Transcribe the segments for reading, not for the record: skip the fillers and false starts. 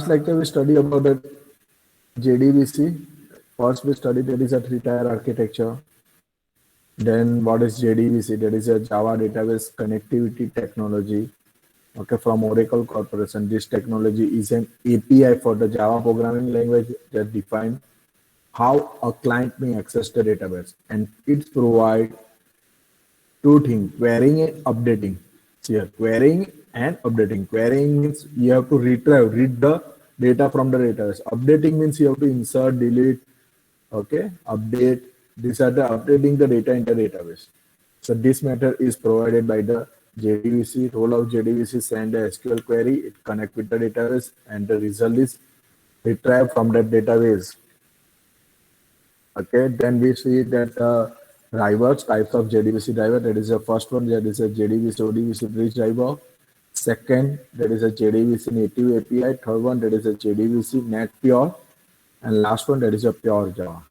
last lecture we studied about the JDBC. First we studied that is a three-tier architecture. Then what is JDBC? That is a Java database connectivity technology. Okay, from Oracle Corporation. This technology is an API for the Java programming language that defines how a client may access the database, and it provides two things: querying and updating. Here, querying and updating. Querying means you have to read the data from the database. Updating means you have to insert, delete, okay, update. These are the updating the data in the database. So this method is provided by the JDBC. Role of JDBC: send a SQL query, it connect with the database, and the result is retrieved from that database. Okay, then we see that drivers, types of JDBC driver. That is the first one. That is a JDBC ODBC bridge driver. Second, that is a JDBC native API. Third one, that is a JDBC net pure, and last one, that is a pure Java.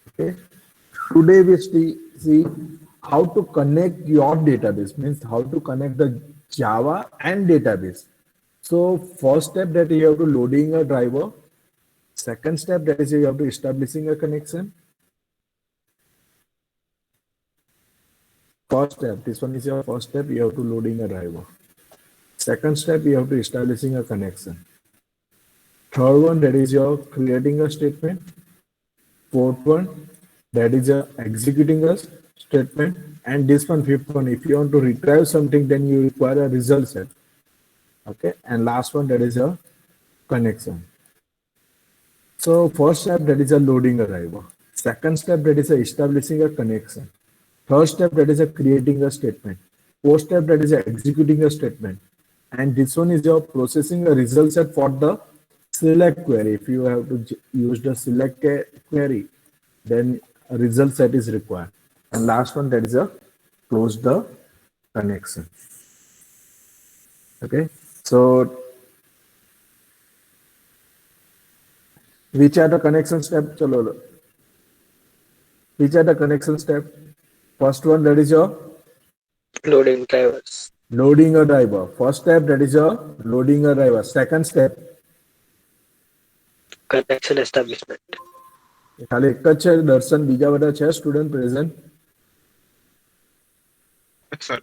Okay. Today we see how to connect your database, means how to connect the Java and database. So first step that you have to loading a driver. Second step that is you have to establishing a connection. First step, this one is your first step, you have to loading a driver. Second step, you have to establishing a connection. Third one, that is your creating a statement. Fourth one, that is executing a statement. And this one, fifth one, if you want to retrieve something, then you require a result set. Okay, and last one, that is a connection. So first step, that is a loading a driver. Second step, that is a establishing a connection. Third step, that is a creating a statement. Fourth step, that is a executing a statement. And this one is your processing a result set for the select query. If you have to use the select query, then a result set is required. And last one, that is a close the connection. Okay, so which are the connection steps? Which are the connection steps? First one, that is your Loading drivers. Loading a driver. First step, that is your loading a driver. Second step, Connection establishment. ખાલી એક જ છે દર્શન, બીજા બધા છે student present? Sir.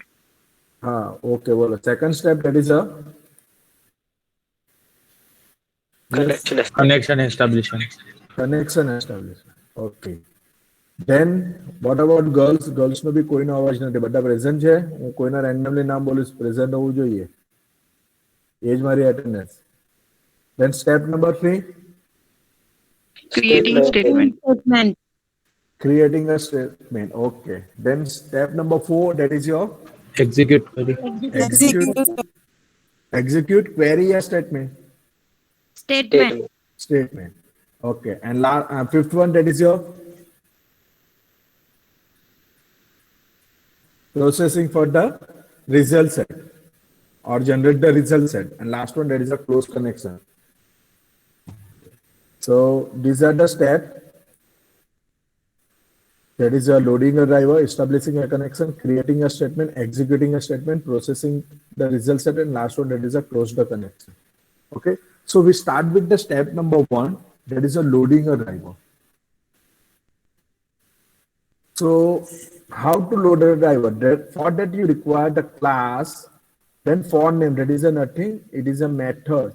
હા, okay, બોલો. Second step, that is a Connection establishment. connection establishment. Okay. Then what about girls? Girls નો બી કોઈનો અવાજ નથી, બધા પ્રેઝન્ટ છે. હું કોઈના રેન્ડમલી નામ બોલીશ, પ્રેઝન્ટ હોવું જોઈએ. એ જ મારી attendance. Then step number 3. Creating a statement. Creating a statement. Okay. Then step number 4, that is your Execute query. execute query a statement. Statement. Okay. And fifth one, that is your processing for the result set or generate the result set. And last one, that is a close connection. So these are the steps. That is loading a driver, establishing a connection, creating a statement, executing a statement, processing the result set, and last one, that is a close the connection. Okay. So we start with the step number 1, that is a loading a driver. So how to load a driver? For that you require the class, then for name, that is a nothing, it is a method.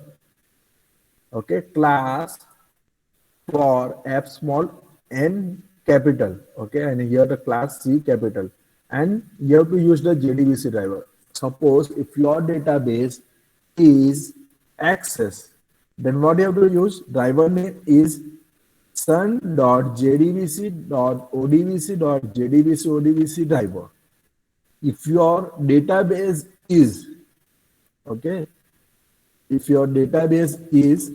Okay, class for F small n capital. Okay, and here the class C capital. And you have to use the JDBC driver. Suppose if your database is access, then what you have to use? Driver name is sun.jdbc.odbc.jdbc.odbc driver. If your database is, okay, if your database is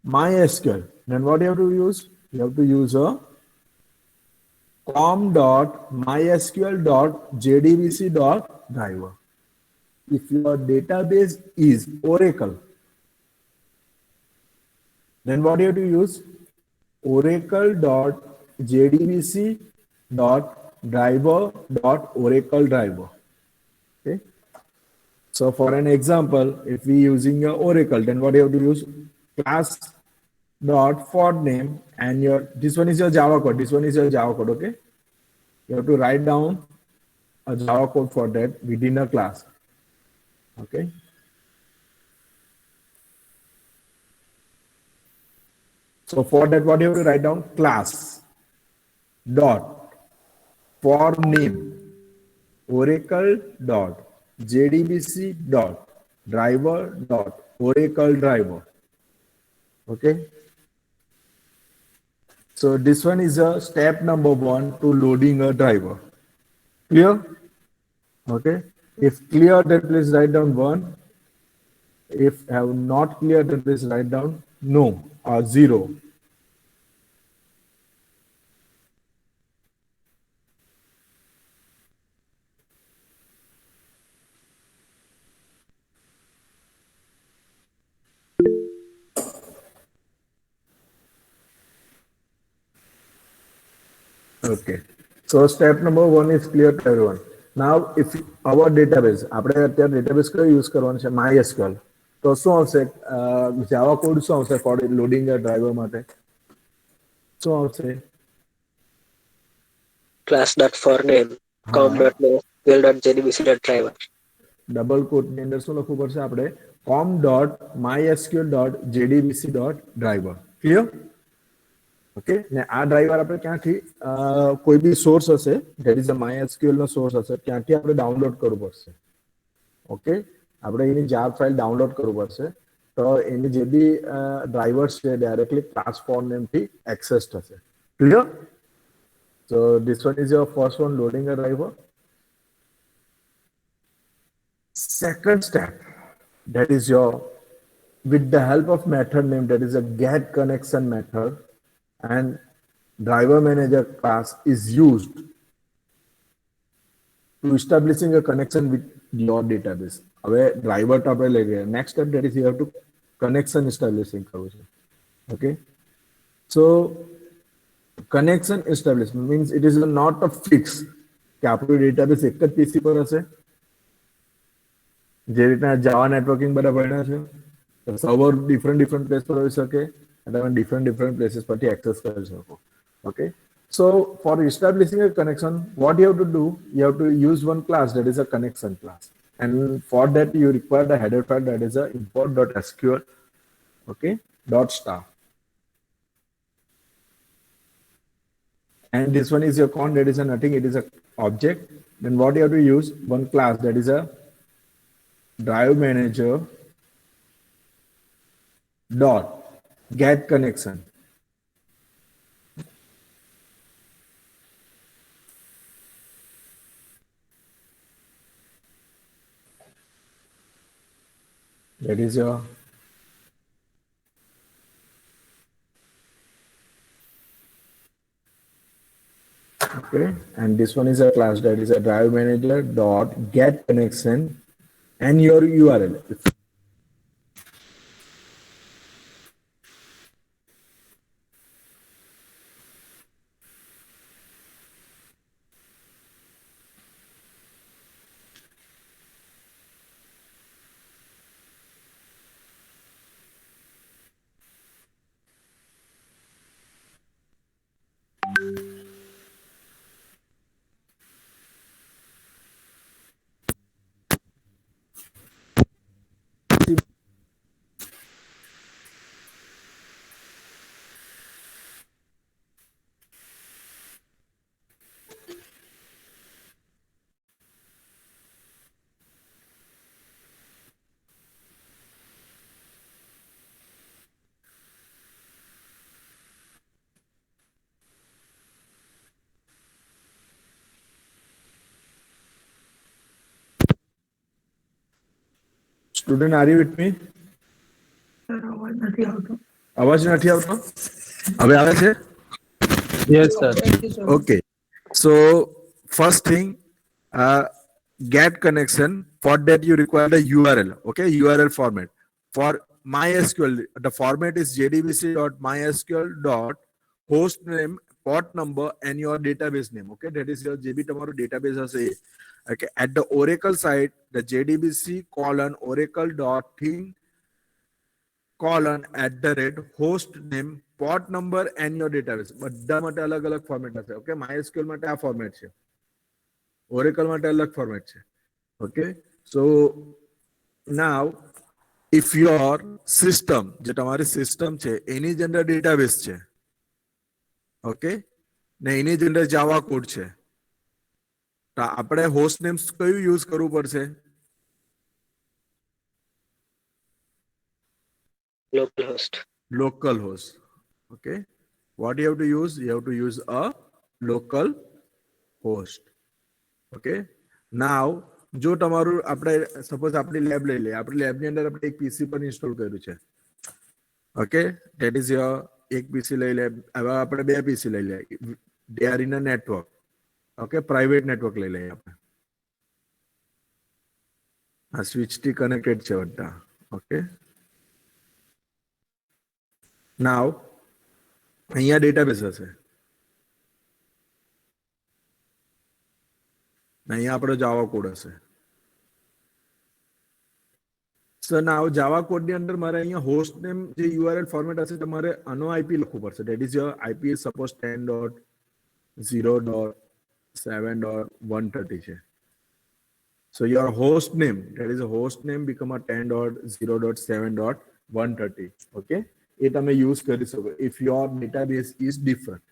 MySQL, then what you have to use? You have to use a com.mysql.jdbc.driver. If your database is Oracle, then what you have to use? Oracle.jdbc.driver.oracle driver. Okay. So for an example, if we using your Oracle, then what you have to use? Class dot for name, and your this one is your Java code. This one is your Java code. Okay, you have to write down a Java code for that within a class. Okay. So for that, what you have to write down? Class dot for name Oracle dot JDBC dot driver dot Oracle driver. Okay. So this one is a step number 1 to loading a driver. Clear? Okay. If clear, then please write down 1. If have not clear, then please write down no or 0. Okay. So step number 1 is clear to everyone. Now, if our database, આપણે અત્યારે database કયો use કરવાનો છે? MySQL. તો શું આવશે? Java code શું આવશે for loading a driver માટે? શું આવશે? class.forName com.mysql.jdbc.driver. ડબલ કોટ ની અંદર શું લખવું પડશે આપણે? com.mysql.jdbc.driver. ક્લિયર? ઓકે, ને આ ડ્રાઈવર આપણે ક્યાંથી કોઈ બી સોર્સ હશે, ધેટ ઇઝ અ MySQL નો સોર્સ હશે, ત્યાંથી આપણે ડાઉનલોડ કરવું પડશે. ઓકે, આપણે એની જાર ફાઇલ ડાઉનલોડ કરવું પડશે. તો એની જે બી ડ્રાઈવર્સ છે ડાયરેક્ટલી ક્લાસ ફોર નેમથી એક્સેસ થશે. Clear? So this one is your first one, loading a driver. Second step, that is your, with the help of method name, that is a get connection method, and driver manager class is used to establishing a connection with your database. હવે driver તો આપણે લઈ ગયા. Next step, that is you have to connection establishing કરવું છે. Okay, so connection establishment means it is not a fix કે આપણું database એક જ PC પર હશે. જે રીતના જાવા નેટવર્કિંગ બધા ભણ્યા છે, સર્વર ડિફરન્ટ પ્લેસ પર હોઈ શકે અને તમે ડિફરન્ટ પ્લેસીસ પરથી એક્સેસ કરી શકો. Okay, so for establishing a connection, what you have to do, you have to use one class, that is a connection class, and for that you require the header file, that is a import.sql. Okay, .star, and this one is your con, that is a nothing, it is a object. Then what you have to use? One class, that is a drive manager dot get connection. That is your okay, and this one is a class, that is a drive manager dot get connection and your URL. Student, are you with me? અવાજ નથી આવતો? હવે આવે છે? Yes, sir. Okay, so first thing, get connection. For that you require the URL. Okay, URL format. For MySQL, the format is jdbc.mysql.hostname port number and your database name. Okay, that is your JB tomorrow database as a. Okay, at the Oracle side, the JDBC colon Oracle dot thing colon @ host name, port number and your database. બધા માટે અલગ અલગ format હશે. Okay, MySQL માટે આ format છે, Oracle માટે અલગ ફોર્મેટ છે. Okay, so now if your system જે તમારી સિસ્ટમ છે એની જ અંદર ડેટાબેઝ છે, ઓકે, ને એની જ અંદર જાવા કોડ છે, તો આપણે હોસ્ટ નેમ કયું યુઝ કરવું પડશે? Localhost. Local host. Okay, what you have to use? You have to use a local host. Okay, now જો તમારું આપણે સપોઝ આપણી લેબ લઈ લઈએ, આપણી લેબની અંદર આપણે એક પીસી પર ઇન્સ્ટોલ કર્યું છે. ઓકે, ધેટ ઇઝ યોર એક પીસી લઈ લે. હવે આપણે બે પીસી લઈ લઈએ, they are in a network. Okay, private network લઈ લઈએ આપણે. આ સ્વિચથી કનેક્ટેડ છે બધા. ઓકે, નાવ અહીંયા ડેટાબેઝ હશે, અહીંયા આપણો જાવા કોડ હશે. So now જાવા કોડની અંદર મારે અહીંયા હોસ્ટ નેમ જે URL ફોર્મેટ હશે તમારે આનો આઈપી લખવું પડશે. That is your IP is suppose 10.0.7.130 છે. So your host name, that is a host name become a 10.0.7.130. Okay, એ તમે યુઝ કરી શકો if your database is different.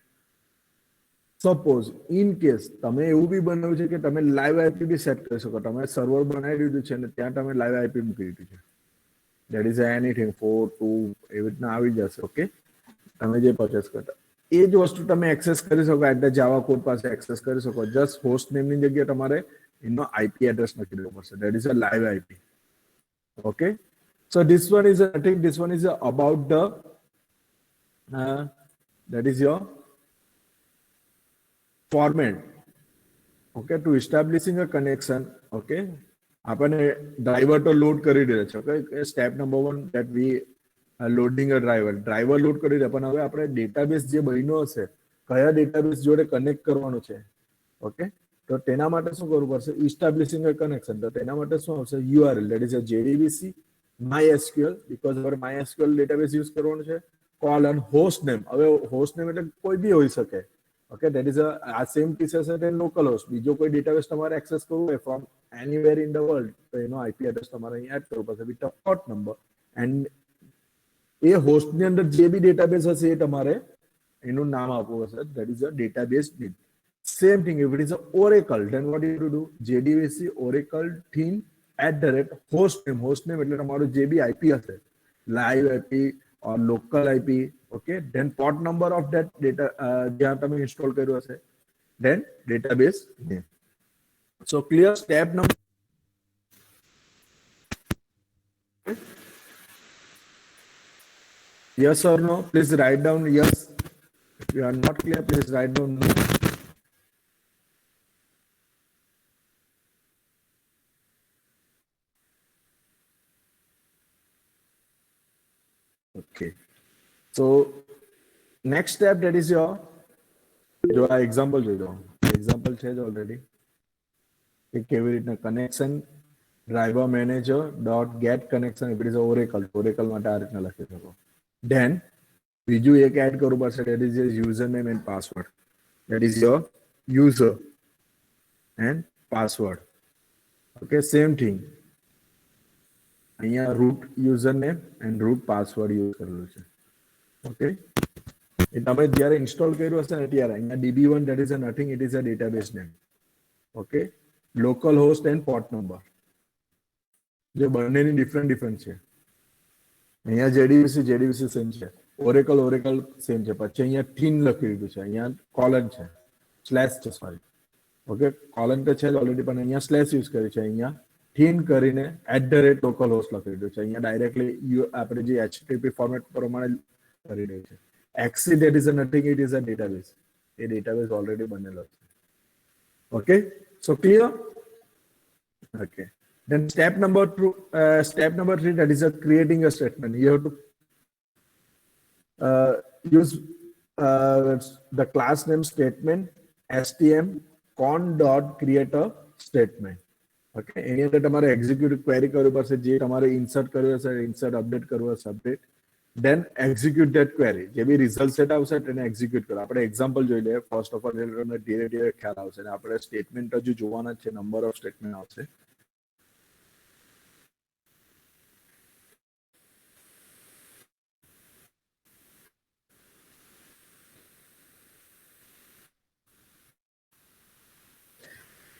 Suppose in case તમે એવું બી બનાવ્યું છે કે તમે લાઈવ આઈપી બી સેટ કરી શકો. તમે સર્વર બનાવી દીધું છે અને ત્યાં તમે લાઈવ આઈપી મૂકી દીધું છે. દેટ ઇઝ એનીથિંગ 4 2 એવી રીતના આવી જશે. ઓકે, તમે જે પરચેસ કરતા એ જ વસ્તુ તમે એક્સેસ કરી શકો. એટ ધ જાવા કોડ પાસે એક્સેસ કરી શકો. જસ્ટ હોસ્ટ નેમની જગ્યાએ તમારે એનો આઈપી એડ્રેસ નાખી દેવો પડશે. That is a live IP. Okay, so this one is I think this one is about the that is your format. Okay, to establishing a connection. Okay, આપણને driver તો load કરી દે છે. Okay, step number 1 that we loading a driver load કરી દે. પણ હવે આપણે database જે બન્યો હશે કયા ડેટાબેઝ જોડે કનેક્ટ કરવાનું છે, ઓકે, તો તેના માટે શું કરવું પડશે? ઇસ્ટાબ્લિશિંગ અ કનેક્શન. તો તેના માટે શું આવશે? URL that is a JDBC MySQL because our MySQL database use કરવાનું છે. Colon host name. હવે હોસ્ટ નેમ એટલે કોઈ બી હોઈ શકે. Okay, that is a same pieces at local host. બીજો કોઈ ડેટાબેઝ તમારે એક્સેસ કરવું હોય from anywhere in the world તો એનો આઈપી એડ્રેસ તમારે અહીં એડ કરવું પડશે with a port number and એ હોસ્ટની અંદર જે બી ડેટાબેઝ હશે એ તમારે એનું નામ આપવું હશે. That is a database name. Same thing if it is a Oracle then what you to do? JDBC Oracle thin @host name. Host name એટલે તમારું જે બી આઈપી હશે, live IP or local IP. Okay, then port number of that data જ્યાં તમે install કર્યું હશે, then database name. So clear step number. Yes or no? Please write down yes. If you are not clear, please write down no. Okay, so next step that is your જો આ example જોઈ લો. Example છે જ already કે કેવી રીતના connection driver manager dot get connection it is Oracle. Oracle માટે આ રીતના લખી શકો. ધેન બીજું એક એડ કરવું પડશે. That is user name and password. That is your user and password. Okay, same thing અહીંયા root user name and root password use કરેલું છે. ઓકે, એ તમે જ્યારે ઇન્સ્ટોલ કર્યું હશે ને ત્યારે અહીંયા DB1 that is a nothing, it is a database name. Okay, local host and port number જે બંનેની ડિફરન્ટ છે. અહીંયા JDBC સેમ છે, ઓરેકલ સેમ છે. પછી અહીંયા થીન લખી દીધું છે, અહીંયા કોલન છે, સ્લેશ છે, સોરી. ઓકે, કોલન તો છે જ ઓલરેડી પણ અહીંયા સ્લેશ યુઝ કર્યું છે. અહીંયા થીન કરીને @લોકલ હોસ્ટ લખી દીધું છે. અહીંયા ડાયરેક્ટલી આપણે જે HTTP ફોર્મેટ પ્રમાણે કરી રહ્યું છે. XC that is a nothing, it is a database. A database already બનેલો છે. Okay, so clear? Okay, then step number 3 that is a creating a statement. You have to use the class name statement stm con dot create a statement. Okay, એની અંદર તમારે execute query કરવી પડશે, જે તમારે insert કરવું હશે insert, update કરવું હશે update, then execute that query. જે બી રિઝલ્ટ સેટ આવશે તેને એક્ઝિક્યુટ કરો. આપણે એક્ઝામ્પલ જોઈ લઈએ ફર્સ્ટ ઓફ ઓલ, તમને ધીરે ધીરે ખ્યાલ આવશે. અને આપણે સ્ટેટમેન્ટ હજુ જોવાના છે, નંબર ઓફ સ્ટેટમેન્ટ આવશે.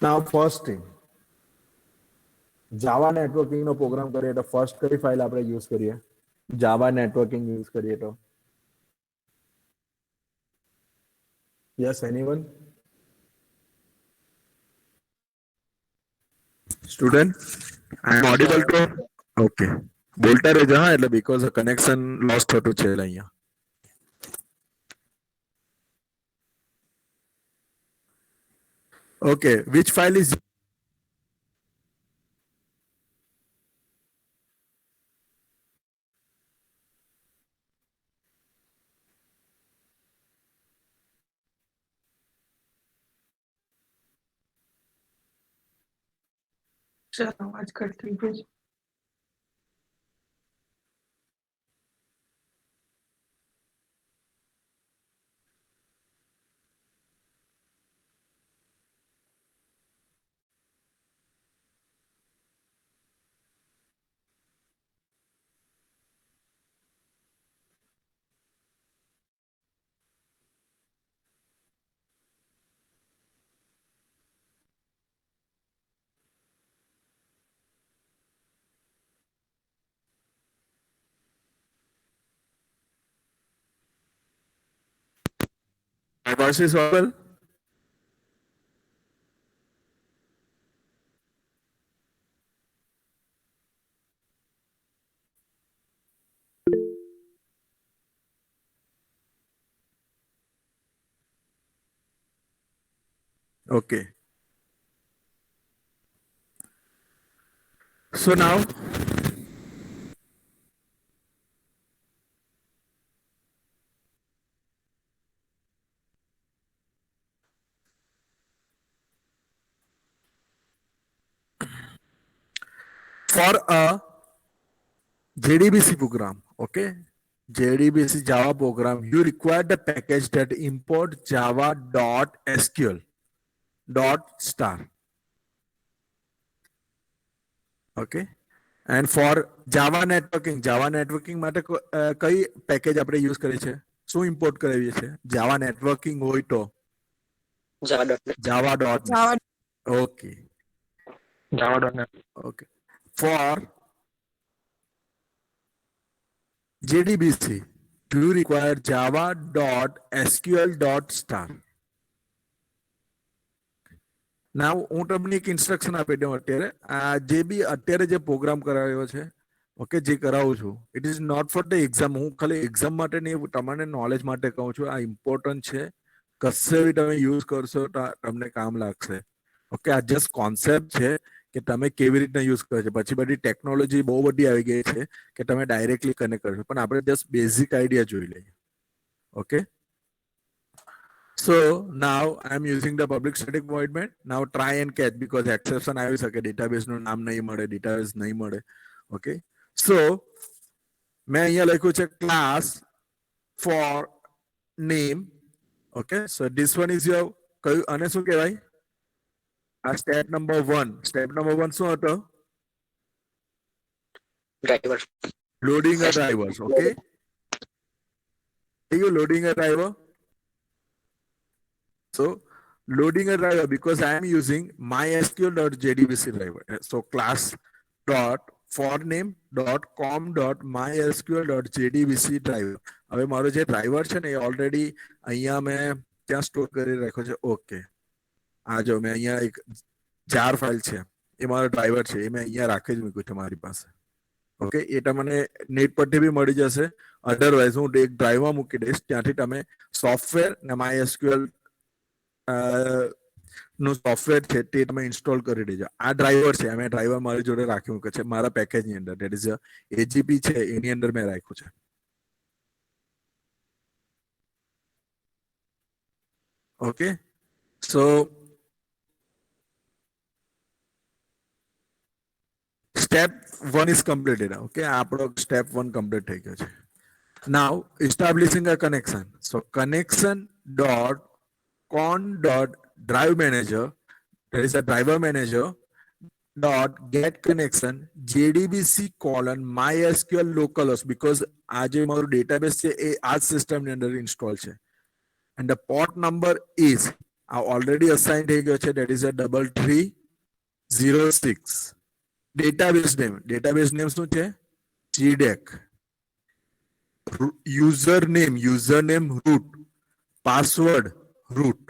નાઉ ફર્સ્ટ થિંગ, જાવા નેટવર્કિંગ નો પ્રોગ્રામ કરીએ તો ફર્સ્ટ કઈ ફાઇલ આપણે યુઝ કરીએ? જાવા નેટવર્કિંગ યુઝ કરીએ તો યસ એનીવન? સ્ટુડન્ટ, આઈ એમ ઓડિબલ ટુ? ઓકે, બોલતા રહેજો હા, એટલે બીકોઝ કનેક્શન લોસ થતું છે અહીંયા. Okay, which file is sir અવાજ કટ થઈ ગયો છે. my voice is audible? Okay. So now, for a JDBC program, okay, JDBC Java program, you require the package that import java.sql .star. Okay, and for Java networking માટે કઈ package આપણે use કરીએ છીએ? શું import કરાવીએ છીએ? જાવા networking હોય તો java.net. Okay. Java.net. Okay. For JDBC, do you require java.sql.star? નાઉ હું તમને એક ઇન્સ્ટ્રક્શન આપી દઉં. અત્યારે આ જે બી અત્યારે જે પ્રોગ્રામ કરાવ્યો છે, ઓકે, જે કરાવું છું, it is not for the exam. હું ખાલી એક્ઝામ માટે નહીં, તમારે નોલેજ માટે કહું છું. આ ઇમ્પોર્ટન્ટ છે, કશે બી તમે યુઝ કરશો તો તમને કામ લાગશે. ઓકે, આ જસ્ટ કોન્સેપ્ટ છે કે તમે કેવી રીતના યુઝ કરો છો. પછી બધી ટેકનોલોજી બહુ બધી આવી ગઈ છે કે તમે ડાયરેક્ટલી કનેક્ટ કરશો, પણ આપણે જસ્ટ બેઝિક આઈડિયા જોઈ લઈએ. Okay, so now I'm using the public static void main. Now try and catch, because exception આવી શકે, database નું નામ નહીં મળે, database નહીં મળે. Okay, so મેં અહીંયા લખ્યું છે class for name. Okay, so this one is your કયું, આને શું કહેવાય? આ step number 1. step number 1 શું હતો? Driver. Loading a drivers. Okay, are you loading a driver? So loading a driver, because I am using mysql.jdbc driver. So class dot forname.com.mysql.jdbc driver. હવે મારો જે ડ્રાઈવર છે ને એ ઓલરેડી અહીંયા મેં ત્યાં સ્ટોર કરી રાખ્યો છે. ઓકે, આ જો મેં અહીંયા એક જાર ફાઇલ છે, એ મારો ડ્રાઈવર છે, એ મેં અહીંયા રાખી જ મૂક્યું છે મારી પાસે. ઓકે, એ તમને નેટ પરથી બી મળી જશે. અધરવાઇઝ હું એક ડ્રાઈવમાં મૂકી દઈશ, ત્યાંથી તમે સોફ્ટવેર ને MySQL નું સોફ્ટવેર છે તે તમે ઇન્સ્ટોલ કરી દેજો. આ ડ્રાઈવર છે, મેં ડ્રાઈવર મારી જોડે રાખ્યું છે મારા પેકેજની અંદર, ધેટ ઇઝ AJP છે, એની અંદર મેં રાખ્યું છે. Okay, so step 1 is completed. Okay, આપણો step 1 complete થઈ ગયો છે. Now establishing a connection. So connection dot con dot drive manager, there is a driver manager dot get connection jdbc colon mysql localhost, because આ જે મારું database છે એ આ system ની અંદર ઇન્સ્ટોલ છે, and the port number is already assigned થઈ ગયો છે, that is a 3306. database name શું છે? gdec. username root, password root.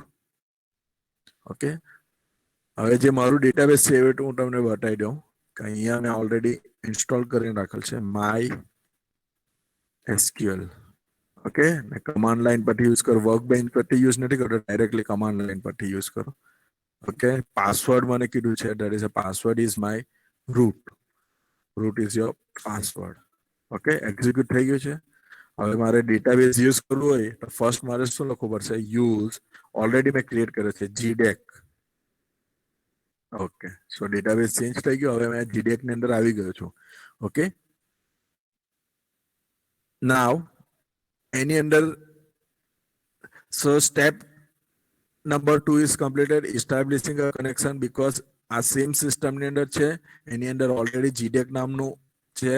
Okay, હવે જે મારું ડેટાબેઝ છે એ હું તમને બતાવી દઉં કે અહીંયા મેં ઓલરેડી ઇન્સ્ટોલ કરીને રાખેલ છે માય એસક્યુએલ. ઓકે, મેં કમાન્ડ લાઈન પરથી યુઝ કરો, વર્ક બેન્ચ પરથી યુઝ નથી કરતો, ડાયરેક્ટલી કમાન્ડ લાઈન પરથી યુઝ કરો. ઓકે, પાસવર્ડ મને કીધું છે, that is a password is my root is your password. Okay, execute થઈ ગયું છે. હવે મારે ડેટાબેઝ યુઝ કરવું હોય તો ફર્સ્ટ મારે શું લખવું પડશે? યુઝ, ઓલરેડી મેં ક્રિએટ કર્યો છે gdec. ઓકે, સો ડેટાબેઝ ચેન્જ થઈ ગયો, હવે મેં gdec ની અંદર આવી ગયો છું. ઓકે, નાવ એની અંદર so step number 2 is completed, establishing a connection, because આ સેમ સિસ્ટમ ની અંદર છે, એની અંદર ઓલરેડી gdec નામનું છે,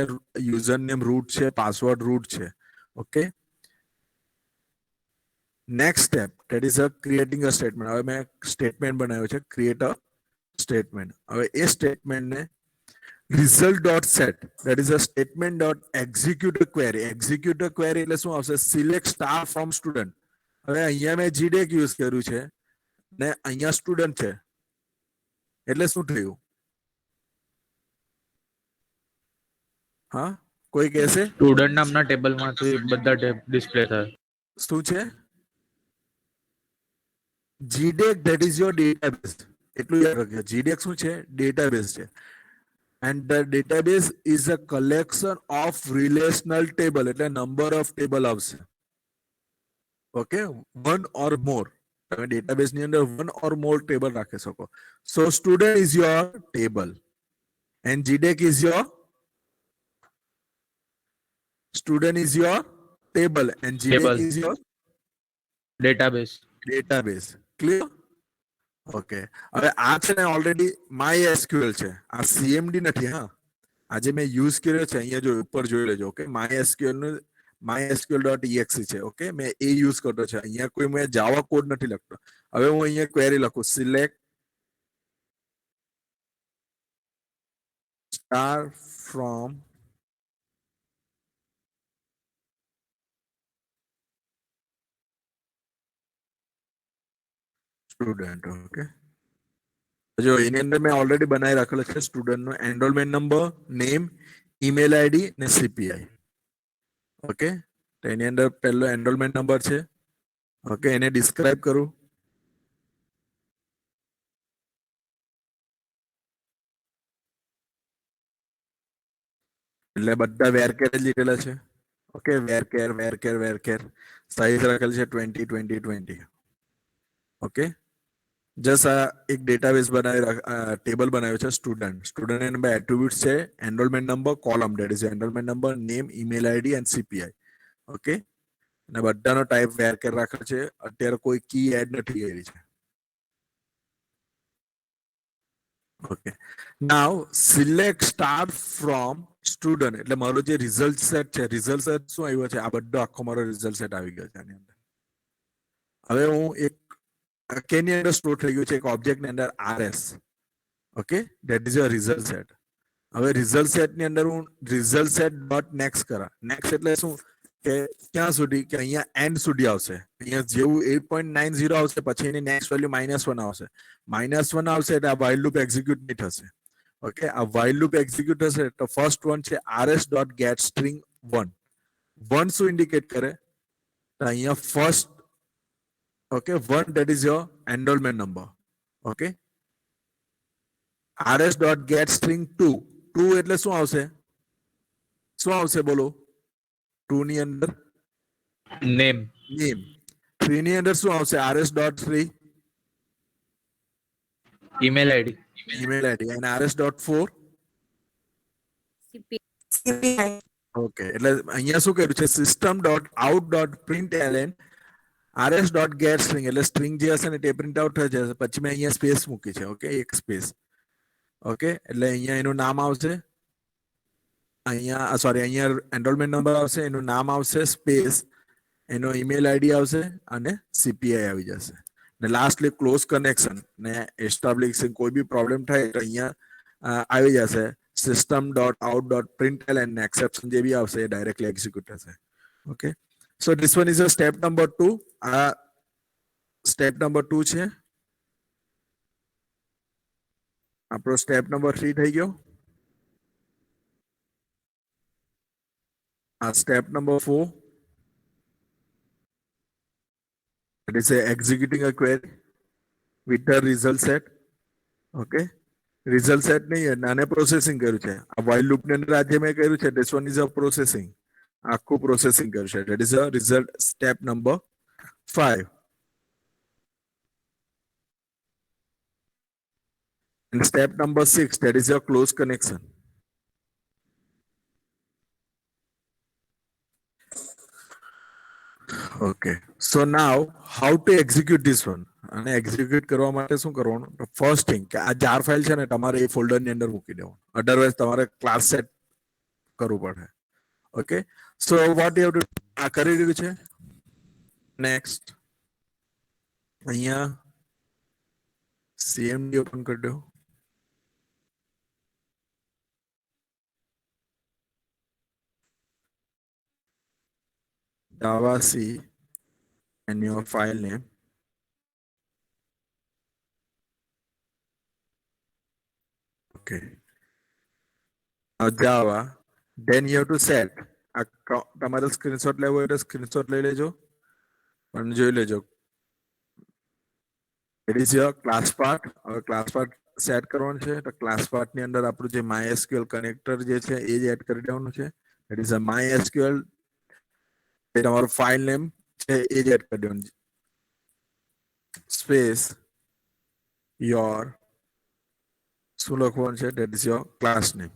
યુઝર નેમ રૂટ છે, પાસવર્ડ રૂટ છે. Okay, next step, that is a creating a statement. હવે મેં સ્ટેટમેન્ટ બનાવ્યો છે, ક્રિએટ અ સ્ટેટમેન્ટ. હવે એ સ્ટેટમેન્ટને result.set, that is a statement dot execute a query. execute a query એટલે શું આવશે? select star from student. હવે અહીંયા મેં gdec યુઝ કર્યું છે ને અહીંયા સ્ટુડન્ટ છે, એટલે શું થયું? હા, કોઈ કહેશે? સ્ટુડન્ટ નામના ટેબલમાંથી બધા ડિસ્પ્લે થાય. શું છે? gdec, that is your database. એટલું યાદ રાખજો, gdec શું છે? ડેટાબેઝ છે. And the database is a collection of relational table, એટલે number of table આવશે. Okay, one or more. તમે ડેટાબેઝ ની અંદર one or more table રાખી શકો. So student is your table and gdec is your student is your table and gdec Table. is your database. clear? Okay, હવે આ છે ને already my SQL છે, આ સીએમડી નથી. હા, આજે મેં યુઝ કર્યો છે, અહીંયા જો ઉપર જોઈ લેજો. ઓકે, માય એસક્યુએલ નું mysql.exe છે. ઓકે, મેં એ યુઝ કરતો છે, અહીંયા કોઈ મેં જાવા કોડ નથી લખતો. હવે હું અહીંયા ક્વેરી લખું, select star from student. Okay, જો એની અંદર મેં ઓલરેડી બનાવી રાખેલો છે સ્ટુડન્ટ નો enrolment number, name, email ID ને સીપીઆઈ. ઓકે, તો એની અંદર પહેલો એનરોલમેન્ટ નંબર છે. ઓકે, એને ડિસ્ક્રાઇબ કરું. એટલે બધા વેરકેર જ લીધેલા છે. ઓકે, વેરકેર સાઈઝ રાખેલ છે 20. ઓકે, જસ્ટ આ એક ડેટાબેઝ બનાવી ટેબલ બનાવ્યો છે સ્ટુડન્ટ એન્ડ બાય એટ્રીબ્યુટ્સ છે, enrolment number column, that is enrolment number, name, email ID and CPI. Okay, અને બધાનો ટાઈપ વેરકેર રાખેલ છે. અત્યારે કોઈ કી એડ નથી કરી છે. Okay, now select star from student, એટલે મારો જે રિઝલ્ટ સેટ છે, રિઝલ્ટ સેટ શું આવ્યો છે? આ બધો આખો મારો રિઝલ્ટ સેટ આવી ગયો છે આની અંદર. હવે હું એક કેની અંદર સ્ટોર થઈ ગયું છે, એક ઓબ્જેક્ટ ની અંદર RS. Okay, that is your result set. હવે રિઝલ્ટ સેટ ની અંદર હું રિઝલ્ટ સેટ ડોટ નેક્સ્ટ કરા. નેક્સ્ટ એટલે શું કે ક્યાં સુધી? કે અહીંયા એન્ડ સુધી આવશે. અહીંયા જેવું 8.90 આવશે પછી એની નેક્સ્ટ વેલ્યુ -1 આવશે. -1 આવશે એટલે આ while loop એક્ઝિક્યુટ નહીં થશે. ઓકે, આ while loop એક્ઝિક્યુટ થશે તો ફર્સ્ટ વન છે rs.getString 1. 1 શું ઇન્ડિકેટ કરે? તો અહીંયા first. Okay, 1, that is your enrollment number. Okay, rs.getString 2. 2 એટલે શું આવશે? બોલો? 2 ની અંદર નેમ. 3 3 ની અંદર શું આવશે? rs.3 email ID. email id and rs.4 CPI. Okay, એટલે અહીંયા શું કર્યું છે? system.out.println rs.get string, એટલે સ્ટ્રિંગ જે હશે ને તે પ્રિન્ટ આઉટ થઈ જશે. પછી મેં અહીંયા સ્પેસ મૂકી છે. ઓકે, એક સ્પેસ. ઓકે, એટલે અહીંયા એનું નામ આવશે, અહીંયા સોરી અહીંયા એનરોલમેન્ટ નંબર આવશે, એનું નામ આવશે, સ્પેસ, એનો ઈમેલ આઈડી આવશે અને સીપીઆઈ આવી જશે. ને લાસ્ટલી ક્લોઝ કનેક્શન ને એસ્ટાબ્લિશિંગ કોઈ બી પ્રોબ્લેમ થાય તો અહીંયા આવી જશે system.out.println અને એક્સેપ્શન જે બી આવશે એ ડાયરેક્ટલી એક્ઝિક્યુટ થશે. Okay, so this one is a step number 2. આ સ્ટેપ નંબર 2 છે. આપણો સ્ટેપ નંબર 3 થઈ ગયો. Step number 4, that is executing a query with the result set. Okay, result set नहीं है, नाने processing करू छे. अब while loop ने अंदर आजे में करू छे. This one is a processing. आपको processing करू छे. That is a result step number 5. And step number 6, that is your close connection. Okay, so now how to execute this one? અને એક્ઝિક્યુટ કરવા માટે શું કરવાનું? ફર્સ્ટ થિંગ કે આ જાર ફાઇલ છે ને તમારે એ ફોલ્ડર ની અંદર મૂકી દેવાનું. અધરવાઇઝ તમારે ક્લાસ સેટ કરવું પડે. Okay, so what you have to, આ કરી દીધું છે. નેક્સ્ટ અહીંયા સીએમડી ઓપન કરી દો. Java C and your file name. Okay. Now Java, then you have to set. તમારે સ્ક્રીનશોટ લેવો હોય તો સ્ક્રીનશોટ લઈ લેજો, પણ જોઈ લેજો. It is your class part. હવે ક્લાસ પાર્ટ સેટ કરવાનું છે. તો ક્લાસ પાર્ટ ની અંદર આપણું જે MySQL કનેક્ટર જે છે એ જ એડ કરી દેવાનું છે. It is a MySQL. તમારું ફાઇલ નેમ છે એ જ એડ કરી દેવાનું. સ્પેસ યોર શું લખવાનું છે? That is your class name.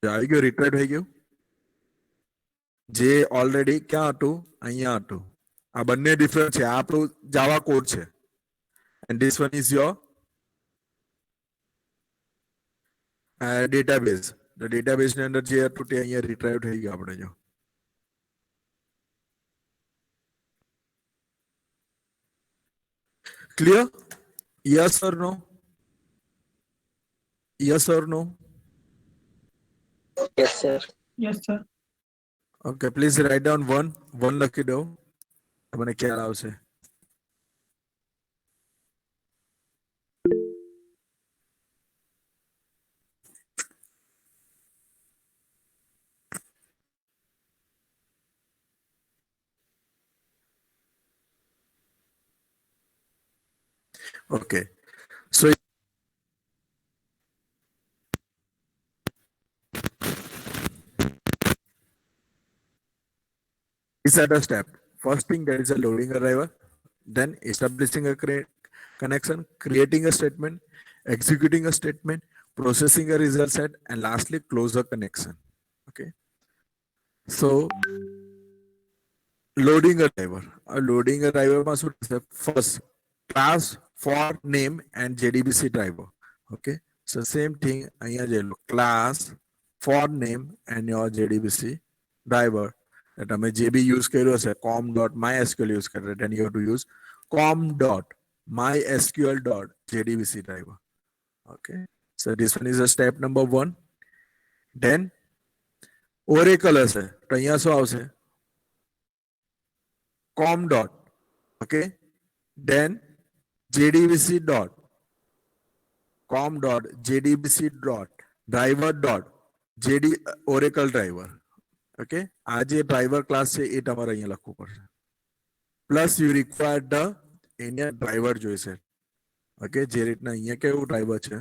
આવી ગયું, રિટ્રાઈવ થઈ ગયું. જે ઓલરેડી ક્યાં હતું? અહીંયા હતું. આ બંને ડિફરન્ટ છે. આ આપણું જાવા કોડ છે. And this one is your database. The database ની અંદર જે હતું તે અહીંયા રિટ્રાઈવ થઈ ગયું આપણે. જો clear? Yes or no? Yes or no? Yes, sir. Yes, sir. Okay, please write down 1 લખી દો, તમને ખ્યાલ આવશે. Okay, so these are the steps. First thing, that is a loading a driver, then establishing a connection, creating a statement, executing a statement, processing a result set, and lastly close a connection. Okay, so loading a driver. Loading a driver must first class for name and JDBC driver. Okay, so same thing. Class for name and your JDBC driver. That I may JB use com.mysql use then you have to use com.mysql.jdbc driver. Okay, so this one is a step number 1. Then Oracle હશે તો અહીંયા શું આવશે? com dot. Okay, then jdbc dot com dot jdbc dot driver dot jd oracle driver. Okay, આ જે driver class છે એ તમારે અહીંયા લખવું પડશે. પ્લસ યુ રિક્વાયર ધ અહીંયા ડ્રાઈવર જોઈશે. ઓકે, જે રીતના અહીંયા કેવું ડ્રાઈવર છે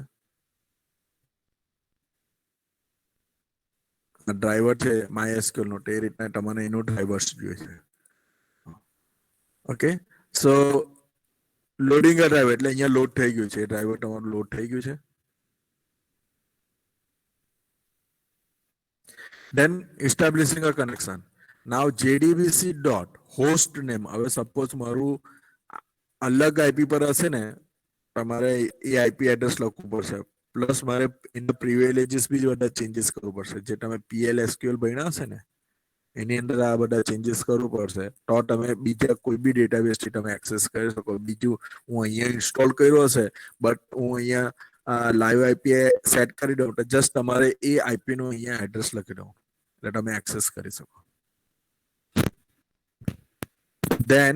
ડ્રાઈવર છે MySQL નો તે રીતના તમને એનું ડ્રાઈવર્સ જોઈએ છે. Okay, so loading a driver એટલે અહીંયા લોડ થઈ ગયું છે, ડ્રાઈવર તમારું લોડ થઈ ગયું છે. Then establishing a connection. Now JDBC dot host name. હવે સપોઝ મારું અલગ આઈપી પર હશે ને, તમારે એ આઈપી એડ્રેસ લખવું પડશે, પ્લસ મારે એના પ્રિવિલેજીસ બી બધા ચેન્જીસ કરવું પડશે. જે તમે PL/SQL ભણ્યા હશે ને એની અંદર આ બધા ચેન્જીસ કરવું પડશે, તો તમે બીજા કોઈ બી ડેટાબેઝથી તમે એક્સેસ કરી શકો. બીજું હું અહીંયા ઇન્સ્ટોલ કર્યો હશે, બટ હું અહીંયા લાઈવ આઈપી સેટ કરી દઉં તો જસ્ટ તમારે એ આઈપી નું અહીંયા એડ્રેસ લખી દઉં એટલે તમે એક્સેસ કરી શકો. Then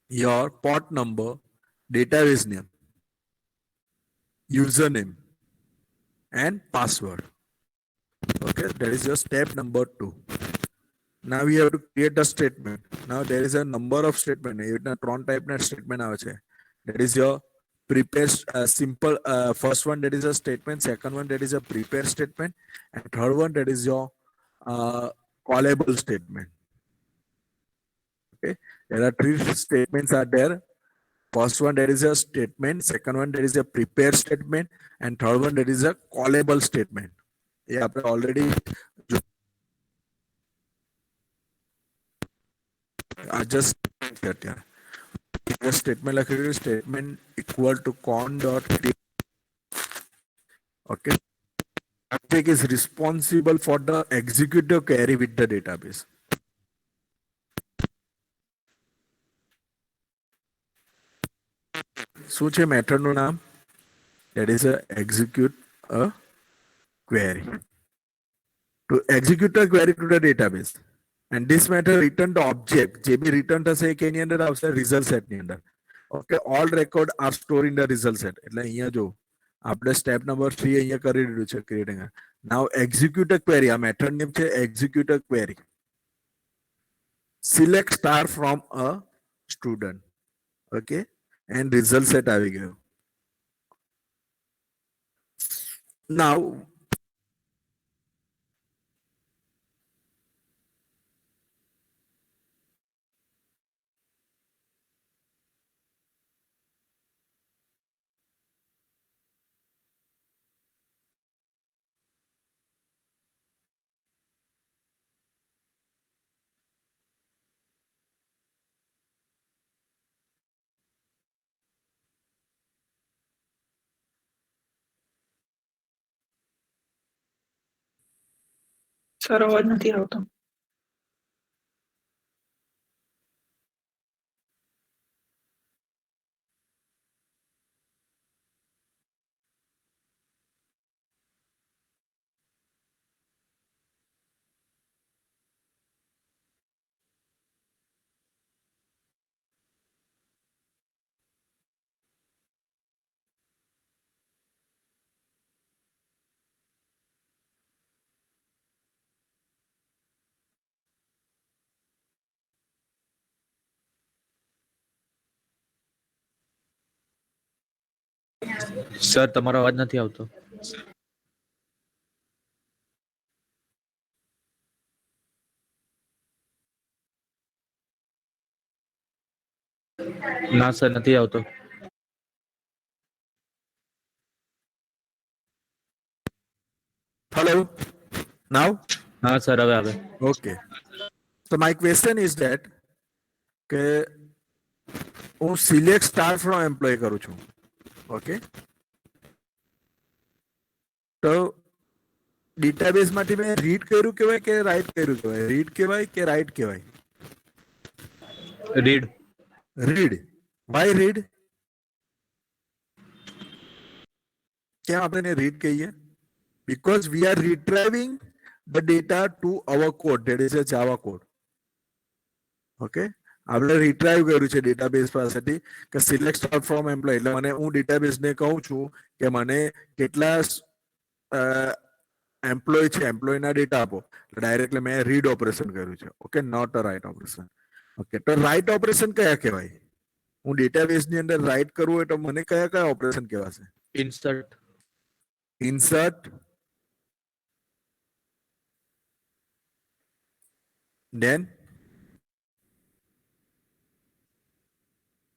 your port number, database name, username and password. Okay, that is your step number 2. Now we have to create a statement. Now there is a number of statement. એના 3 ટાઈપના statement આવે છે. That is your prepare simple first one, that is a statement. Second one, that is a prepare statement, and third one, that is your callable statement. Okay, there are 3 statements are there. First one, that is a statement. Second one, that is a prepare statement, and third one, that is a callable statement. ये आपने already just statement लख रही है, statement equal to con dot create. Okay, object is responsible for the executive query with the database. શું છે method નું નામ? That is a execute a query. To execute a query to the database, and this method return the object જે બી return થશે કે એની અંદર આવશે result set ની અંદર. Okay, all record are stored in the result set. એટલે અહીંયા જો આપણે step number 3 અહીંયા કરી દીધું છે creating. Now execute a query. આ method name છે execute a query. Select star from a student. Okay, and result set આવી ગયો. Now સર અવાજ નથી આવતો. સર તમારો અવાજ નથી આવતો. ના સર નથી આવતો. hello, now હા સર હવે આવે. okay, so my question is that કે હું select star from employee કરું છું. ઓકે, તો ડેટાબેઝ માંથી મેં રીડ કર્યું કહેવાય કે રાઇટ કર્યું કહેવાય? રીડ કહેવાય કે રાઇટ કહેવાય? રીડ. રીડ. Why read? કેમ આપણે રીડ કહીએ? Because we are retrieving the data to our code, that is a Java code. Okay, આપણે રિટ્રાઈવ કર્યું છે ડેટાબેઝ પાસેથી કે સિલેક્ટ સ્ટાર ફ્રોમ એમ્પ્લોય, એટલે મને હું ડેટાબેઝને કહું છું કે મને કેટલા એમ્પ્લોય છે, એમ્પ્લોયના ડેટા આપો. ડાયરેક્ટલી મેં રીડ ઓપરેશન કર્યું છે. Okay, not a write operation. Okay, તો રાઇટ ઓપરેશન કયા કહેવાય? હું ડેટાબેઝની અંદર રાઇટ કરવું હોય તો મને કયા કયા ઓપરેશન કહેવાશે? ઇન્સર્ટ. ઇન્સર્ટ, Then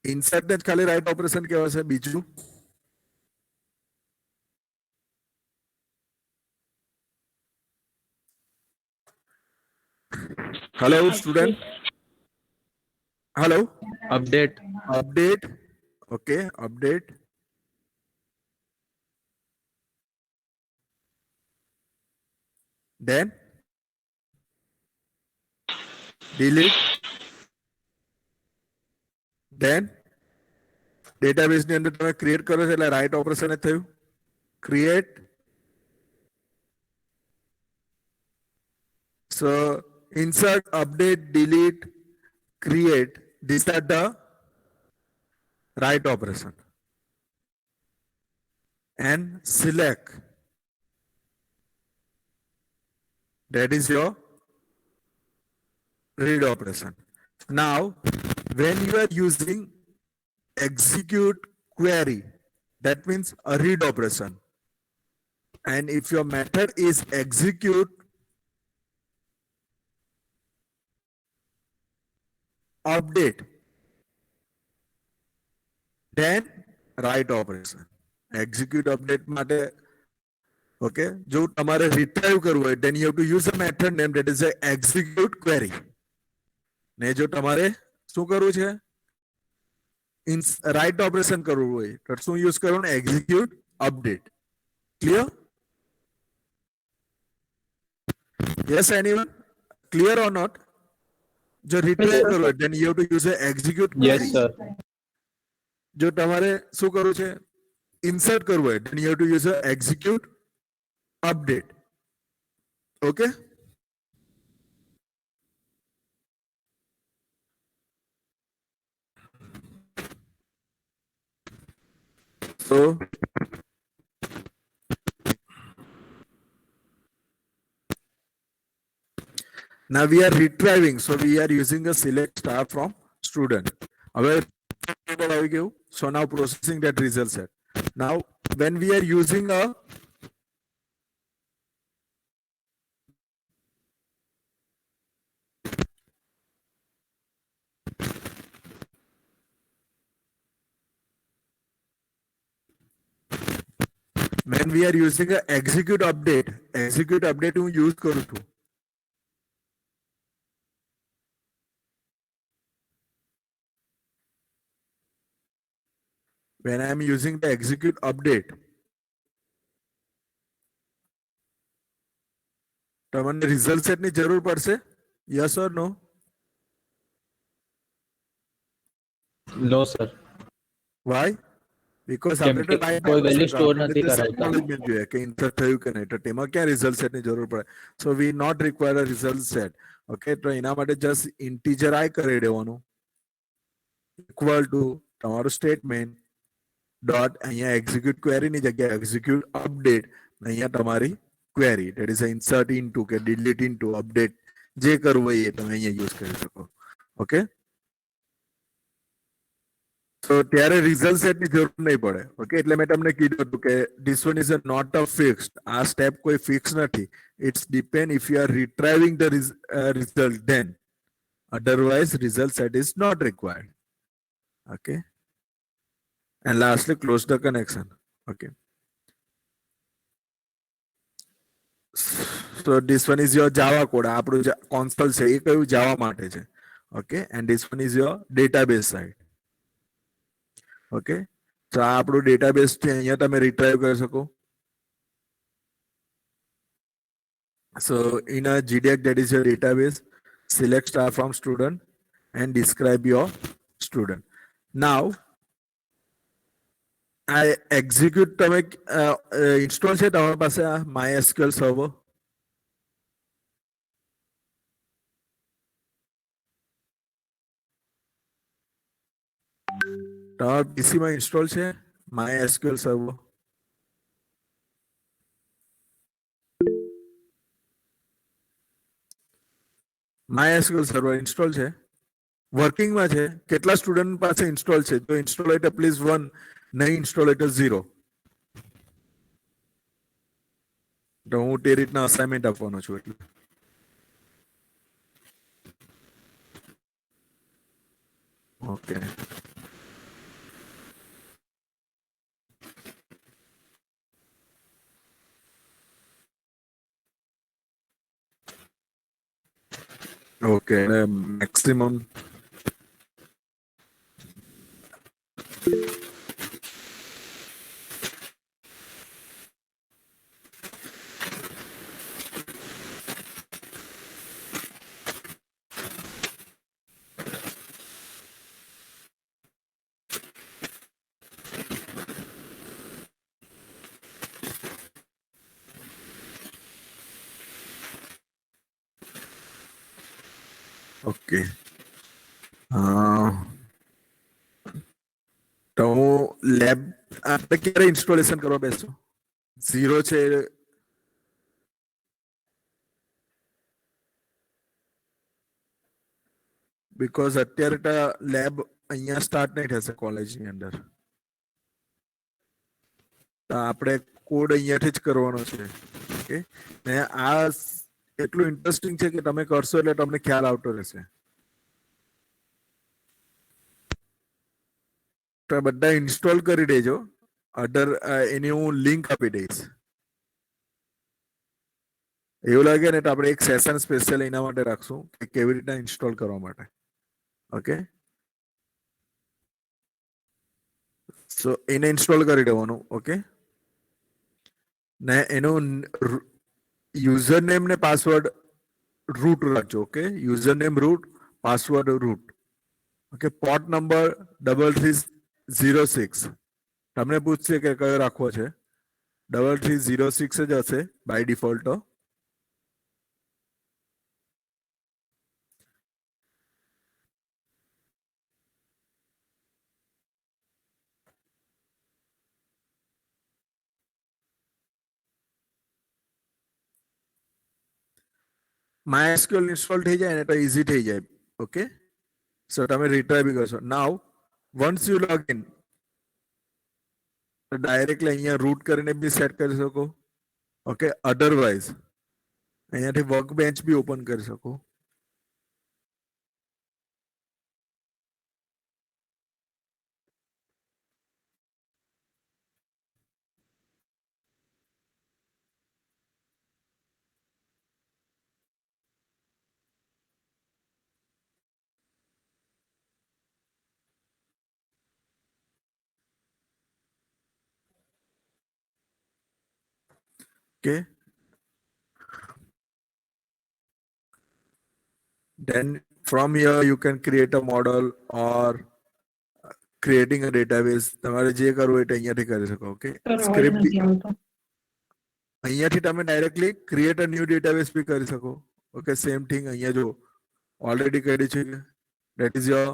insert ને જ ખાલી રાઈટ ઓપરેશન કહેવાય છે. બીજું hello student, hello update. update. Okay, update. Then delete. Then database ની અંદર તમે ક્રિએટ કરો છો એટલે રાઈટ ઓપરેશન જ થયું. Create. So insert, update, delete, create. These are the right operation. And select. That is your read operation. Now, when you are using execute query, that means a read operation. And if your method is execute update, then write operation. Execute update માટે okay, જો તમારે retrieve કરવું હોય, then you have to use a method name that is a execute query. ને જો તમારે શું કરવું છે, write operation કરવું હોય તો શું use કરવાનું, execute update. Clear? Yes, anyone? Clear or not? જો retrieve કરવું હોય, then you have to use a execute query. Yes, sir. જો તમારે શું કરવું છે, insert કરવું હોય, then you have to use a execute update. Okay? So now we are retrieving, so we are using a select star from student. So now processing that result set. Now when we are using a execute update હું use કરું છું. When I am using the execute update, તમને result set ની જરૂર પડશે? Yes or no? No, sir. Why? Because કેમ આપણે કે તો right કોઈ operation value store આપણે નથી just કરાવતા. acknowledgement જોઈએ કે insert થયું કે નહીં, તો તેમાં ક્યાં result set ની જરૂર પડે? So we not require a result set. Okay, તો એના માટે just integer I કરી દેવાનું equal to તમારું statement dot અહીંયા execute query ની જગ્યાએ execute update, અહીંયા તમારી query, that is a insert into કે delete into update, જે કરવું હોય એ તમે અહીંયા use કરી શકો. Okay? So ત્યારે result set ની જરૂર નહીં પડે. Okay, એટલે મેં તમને કીધું હતું કે this one is a not a fixed. આ step કોઈ fix નથી. It's depend if you are retrieving the result then. Otherwise result set is not required. Okay? And lastly, close the connection. Okay. So this one is your Java code. આપણું console છે એ કયું Java માટે છે. Okay, and this one is your database side. Okay, so આ આપણું database છે, અહીંયા તમે retrieve કરી શકો. So in a GDX, that is your database, select star from student and describe your student. Now I execute તમે install છે તમારી પાસે આ MySQL server? તમારા PC માં install છે MySQL server? MySQL server install છે, વર્કિંગ માં છે, કેટલા સ્ટુડન્ટ પાસે ઇન્સ્ટોલ છે? જો ઇન્સ્ટોલ હોય તો પ્લીઝ 1, નહીં ઇન્સ્ટોલ હોય તો 0. તો હું તે રીતના અસાઇનમેન્ટ આપવાનો છું એટલે Okay. Okay. Maximum. Okay. તો હું લેબ આપણે ક્યારે ઇન્સ્ટોલેશન કરવા બેસું? 0 છે બીકોઝ અત્યારે લેબ અહીંયા સ્ટાર્ટ નહીં થશે કોલેજની અંદર. તો આપણે કોડ અહીંયાથી જ કરવાનો છે. ઓકે. ને આ એટલું ઇન્ટરેસ્ટિંગ છે કે તમે કરશો એટલે તમને ખ્યાલ આવતો રહેશે. તો બધા ઇન્સ્ટોલ કરી દેજો. એની હું લિંક આપી દઈશ. એવું લાગે ને તો આપણે એક સેશન સ્પેશિયલ એના માટે રાખશું કે કેવી રીતના ઇન્સ્ટોલ કરવા માટે. ઓકે. સો એને ઇન્સ્ટોલ કરી દેવાનું. ઓકે. ને એનું યુઝર નેમ ને પાસવર્ડ રૂટ રાખજો. Okay. User name root, password root. Okay. Port number 3306. તમને પૂછશે કે કયો રાખવો છે. 3306 જ હશે બાય ડિફોલ્ટ. MySQL ઇન્સ્ટોલ થઈ જાય ને તો ઈઝી થઈ જાય. ઓકે. સો તમે રિટ્રાય બી કરશો. નાઉ વન્સ યુ લોગ ઇન તો ડાયરેક્ટલી અહીંયા રૂટ કરીને બી સેટ કરી શકો. ઓકે. અધરવાઇઝ અહીંયાથી વર્ક બેન્ચ બી ઓપન કરી શકો. Okay. Then from here you can create a model or creating a database. તમારે જે કરવું હોય તે અહીંયાથી કરી શકો. ઓકે. સર અવાજ સ્ક્રિપ્ટ નથી આવતો. અહીંયાથી તમે directly create a new database બી કરી શકો. ઓકે. સેમ થિંગ અહીંયા જો ઓલરેડી કરી છે. That is your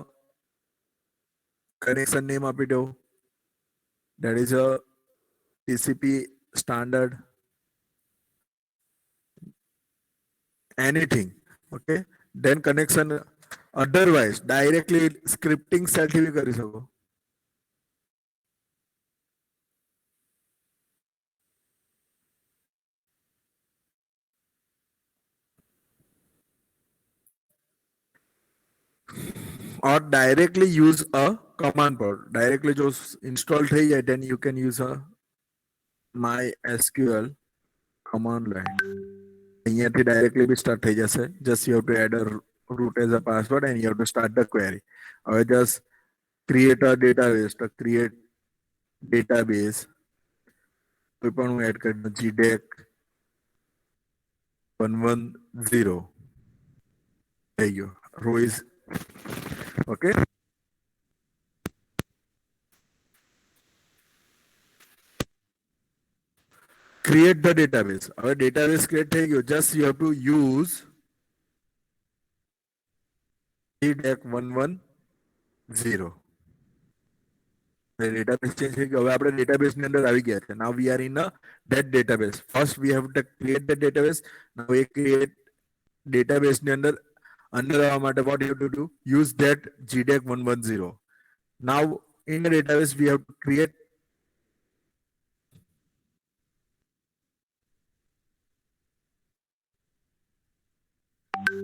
connection name આપી દો. That is your TCP standard. Anything. Okay. Then connection. Otherwise directly scripting સાથે બી કરી શકો. or directly use a command prompt. Directly जो install થઈ જાય then you can use a MySQL command line. અહીંયાથી directly બી start થઈ જશે. Just you have to add a root as a password and you have to start the query. હવે just create a database. તો create database કોઈ પણ હું add કરી દઉં GDEC 110 થઈ ગયો. row is okay. Create the database. Our database create થઈ ગયો. Just you have to use GDEC 110. database change થઈ ગયો. હવે આપણે database ની અંદર આવી ગયા છે. Now we are in a that database. First we have to create the database. Now we create database ની અંદર આવવા માટે what you have to do? Use that GDEC 110. Now in the database we have to create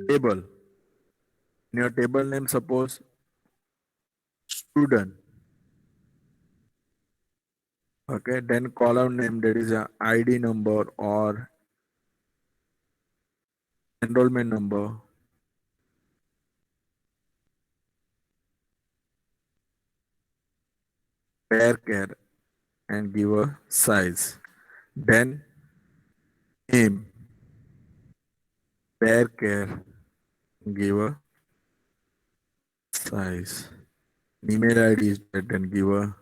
table. In your table name suppose student. Okay, then column name, that is a ID number or enrollment number. Pair care and give a size. Then name, pair care, give a size. Email ID is that, then give a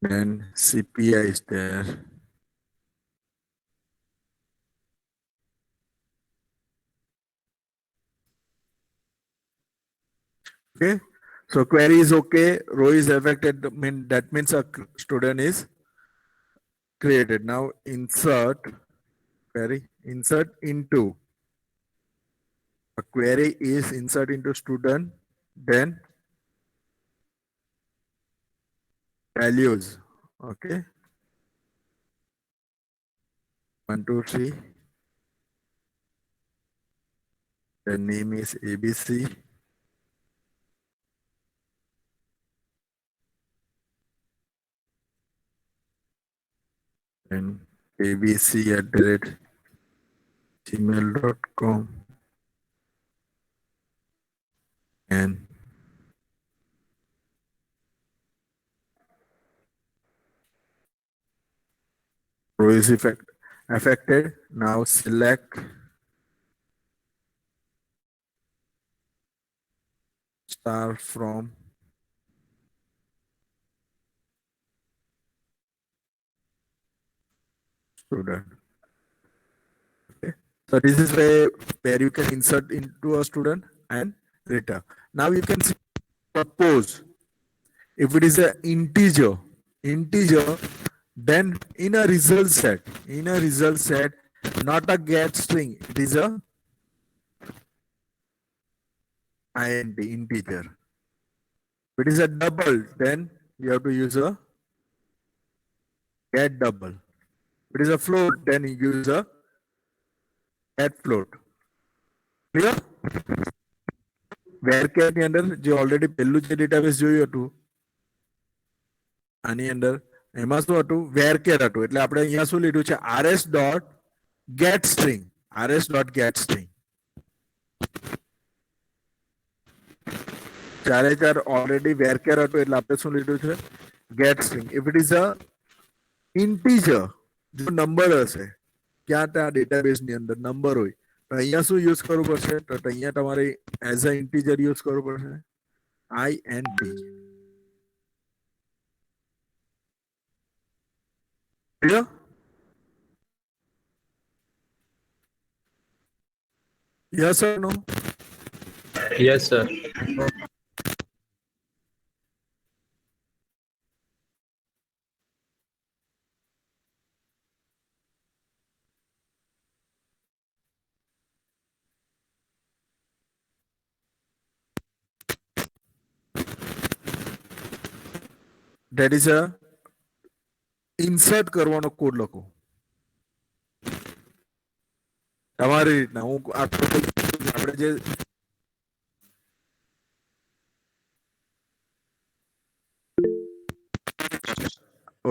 then CPI is there. Okay, so query is okay, row is affected, that means a student is created. Now insert query, insert into. A query is insert into student, then values. Okay, 1, 2, 3. The name is ABC. And abc@gmail.com. And row is affected. Now select star from student. Okay. So this is where you can insert into a student and return. Now you can see, suppose if it is an integer, then in a result set, not a get string, it is a int, integer. If it is a double, then you have to use a get double. If it is a float, then you use a get float. Clear? Varchar ની અંદર જે already પહેલું જે database જોયું હતું આની અંદર એમાં શું હતું varchar હતું એટલે આપણે અહીંયા શું લીધું છે rs dot get string. ચારે ચાર ઓલરેડી varchar હતું એટલે આપણે શું લીધું છે get string. If it is a integer, જો નંબર હશે ક્યાં ત્યાં ડેટાબેઝની અંદર નંબર હોય તો અહીંયા શું યુઝ કરવું પડશે તો અહીંયા તમારે એઝ અ ઇન્ટીજર યુઝ કરવું પડશે int. Clear? Yes or no? Yes, sir. That is a insert કરવાનો કોડ લખો તમારી રીતના હું આપણે જે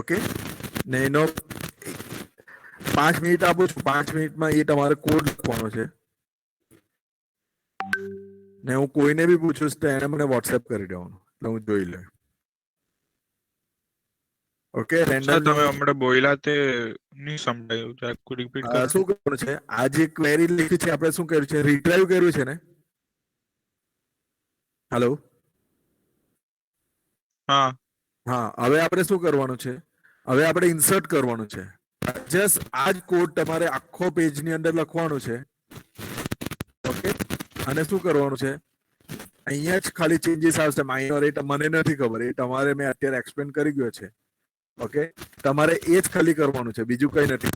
ઓકે ને એનો 5 મિનિટ આપું છું 5 મિનિટમાં એ તમારે કોડ લખવાનો છે ને હું કોઈને બી પૂછું તો એને મને વોટ્સએપ કરી દેવાનું એટલે હું જોઈ લઉં. ઓકે સર તમે હમણાં બોલ્યા તે નહીં સમજાયું જરા રિપીટ કરો. શું કરવાનું છે આ જે ક્વેરી લખી છે આપણે શું કર્યું છે રિટ્રાઈવ કર્યું છે ને હેલો હા હા હવે આપણે શું કરવાનું છે હવે આપણે ઇન્સર્ટ કરવાનું છે જસ્ટ આ જ કોડ તમારે આખો પેજની અંદર લખવાનું છે ઓકે અને શું કરવાનું છે અહીંયા જ ખાલી ચેન્જીસ આવશે માઇનોર એ મને નથી ખબર એ તમારે મેં અત્યારે એક્સપ્લેન કરી ગયો છે ઓકે તમારે એ જ ખાલી કરવાનું છે બીજું કઈ નથી.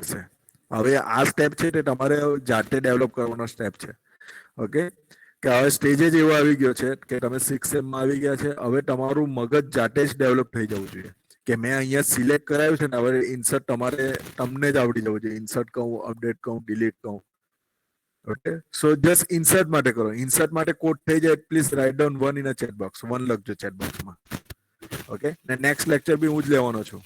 પડશે. હવે આ સ્ટેપ છે તે તમારે જાતે ડેવલપ કરવાનો સ્ટેપ છે. ઓકે, કે હવે સ્ટેજ જ એવો આવી ગયો છે કે તમે 6 સેમમાં આવી ગયા છે. હવે તમારું મગજ જાતે જ ડેવલપ થઈ જવું જોઈએ કે મેં અહીંયા સિલેક્ટ કરાવ્યું છે ને હવે ઇન્સર્ટ તમને જ આવડી જવું જોઈએ. ઇન્સર્ટ કહું, અપડેટ કહું, ડિલીટ કહું. ઓકે, સો જસ્ટ ઇન્સર્ટ માટે કરો. ઇન્સર્ટ માટે કોડ થઈ જાય, please write down 1 in a chat box. 1 લખજો ચેટ બોક્સમાં. ઓકે, ને નેક્સ્ટ લેક્ચર બી હું જ લેવાનો છું.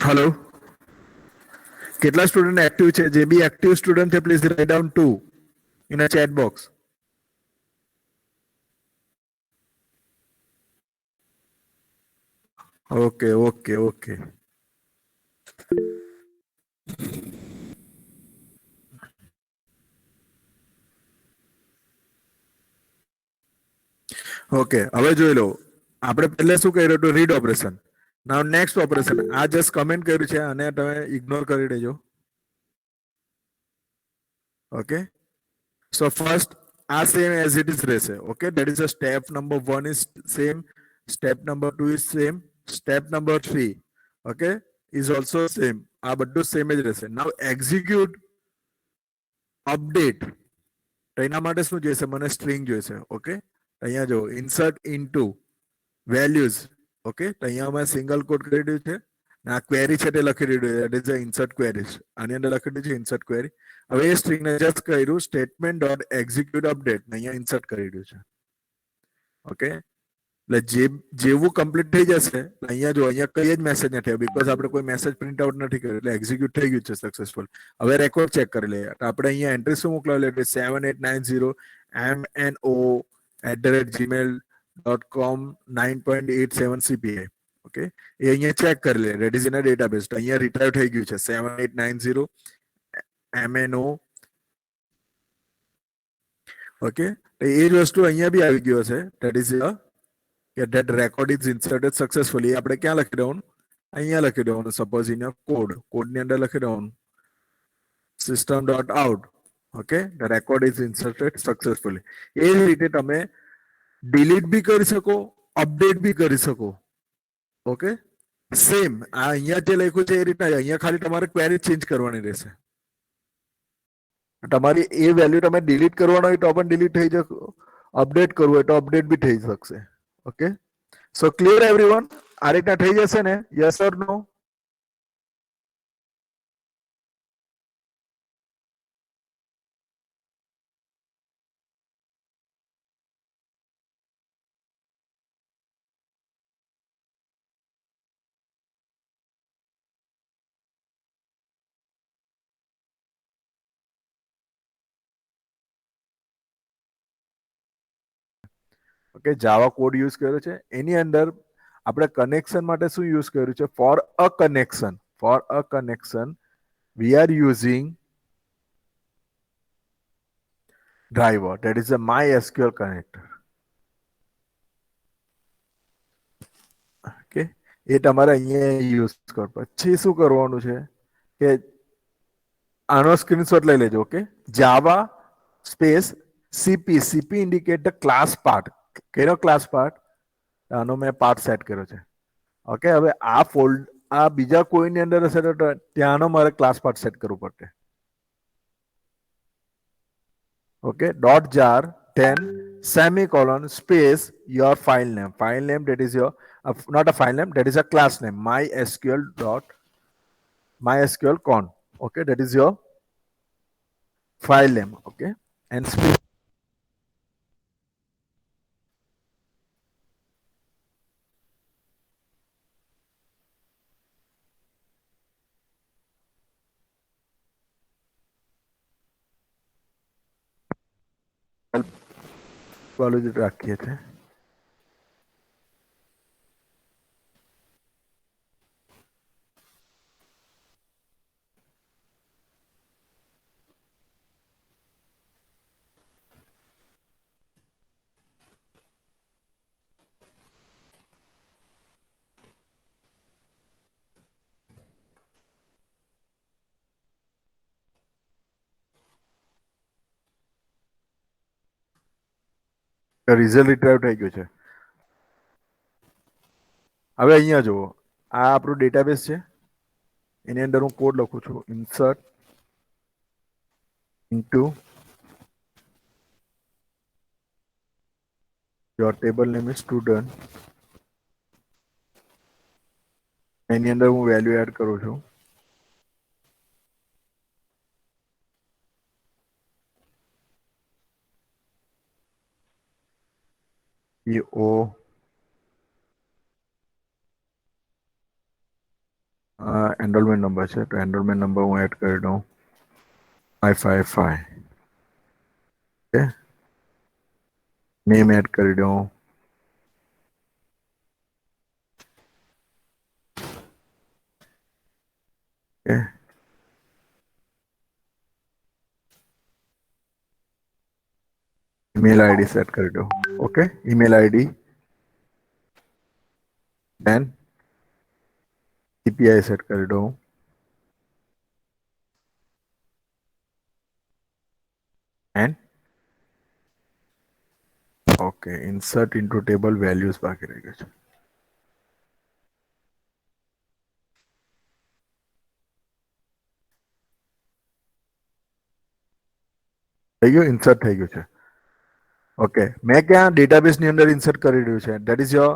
હેલો, કેટલા સ્ટુડન્ટ એક્ટિવ છે? જે બી એક્ટિવ સ્ટુડન્ટ છે please write down 2 in a chat box. Okay okay okay. Okay, હવે જોઈ લો. આપણે પહેલા શું કર્યું હતું? Read operation. Now next operation. આ જસ્ટ કમેન્ટ કર્યું છે અને તમે ઇગ્નોર કરી દેજો. ઓકે, સો ફર્સ્ટ આ સેમ એઝ ઇટ ઇઝ રહેશે. Okay, that is a step number 1 is same, step number 2 is same, step number 3 okay is also same. આ બધું સેમ જ રહેશે. Now execute update. તો એના માટે શું જોઈશે? મને સ્ટ્રિંગ જોઈશે. ઓકે, અહીંયા જો ઇન્સર્ટ ઇનટુ વેલ્યુઝ. ઓકે, તો અહીંયા અમે સિંગલ કોડ કરી દીધું છે. આ ક્વેરી છે તે લખી દીધું છે. That is a insert queries. આની અંદર લખી દીધું છે ઇન્સર્ટ ક્વેરી. હવે એ સ્ટ્રિંગને જસ્ટ કર્યું સ્ટેટમેન્ટ ડોટ એક્ઝિક્યુટ અપડેટ. અહીંયા ઇન્સર્ટ કરી દીધું છે. ઓકે, એટલે જેવું કમ્પ્લીટ થઈ જશે અહીંયા જો અહીંયા કઈ જ મેસેજ નથી આવ્યો બીકોઝ આપણે કોઈ મેસેજ પ્રિન્ટ આઉટ નથી કર્યો એટલે એક્ઝિક્યુટ થઈ ગયું છે સક્સેસફુલ. હવે રેકોર્ડ ચેક કરી લઈએ. તો આપણે અહીંયા એન્ટ્રી શું મોકલાવેલી એટલે 7890mno@gmail.com 9.87 CPI. ઓકે, એ અહીંયા ચેક કરી લે. Rate is in a database. તો અહીંયા રિટ્રાઈવ થઈ ગયું છે 7890 MNO. ઓકે, તો એ જ વસ્તુ અહીંયા બી આવી ગયો છે. That is that record is inserted successfully. આપણે ક્યાં લખી દેવાનું? અહીંયા લખી દેવાનું. સપોઝ ઇન કોડની અંદર લખી દેવાનું system.out. Okay, the record is inserted successfully. એ જ રીતે તમે ડિલીટ બી કરી શકો, અપડેટ બી કરી શકો. ઓકે, સેમ આ અહીંયા જે લખ્યું છે એ રીતના અહીંયા ખાલી તમારે ક્વેરી ચેન્જ કરવાની રહેશે. તમારી એ વેલ્યુ તમે ડિલીટ કરવાનો હોય તો પણ ડિલીટ થઈ જશે, અપડેટ કરવું હોય તો અપડેટ બી થઈ શકશે. Okay, so clear everyone? આ રીતના થઈ જશે ને? Yes or no? Okay, Java code use કર્યો છે. એની અંદર આપણે કનેક્શન માટે શું યુઝ કર્યું છે? For a connection we are using driver, that is a MySQL connector. Okay, એ તમારે અહીંયા યુઝ કરો. પછી શું કરવાનું છે કે આનો સ્ક્રીનશોટ લઈ લેજો. Okay, Java space CP indicate the class part. Canoe class part? આનો મેં પાર્ટ સેટ કર્યો છે. ઓકે, હવે આ આ બીજા કોઈની અંદર હશે તો ત્યાંનો મારે ક્લાસ પાર્ટ સેટ કરવું પડશે. Okay, dot jar, then semicolon, space, your file name. File name, that is your, not a file name, that is a class name. MySQL con. Okay, that is your file name. Okay, and space. वालों जो रखिए थे result retrieve થઈ ગયું છે. હવે અહીંયા જુઓ, આ આપણું ડેટાબેઝ છે. એની અંદર હું કોડ લખું છું insert into your table name is student. એની અંદર હું વેલ્યુ એડ કરું છું. ઓ એનરોલમેન્ટ નંબર છે તો એનરોલમેન્ટ નંબર હું એડ કરી દઉં 555. ઓકે, નેમ એડ કરી દઉં ઓકે, ईमेल आईडी सेट कर दो. Okay, email ID then CPI set कर दो and okay insert into table values बाकी रह गए. થઈ ગયું, ઇન્સર્ટ થઈ ગયું છે. ઓકે, મેં ક્યાં ડેટાબેઝની અંદર ઇન્સર્ટ કરી રહ્યું છે. That is your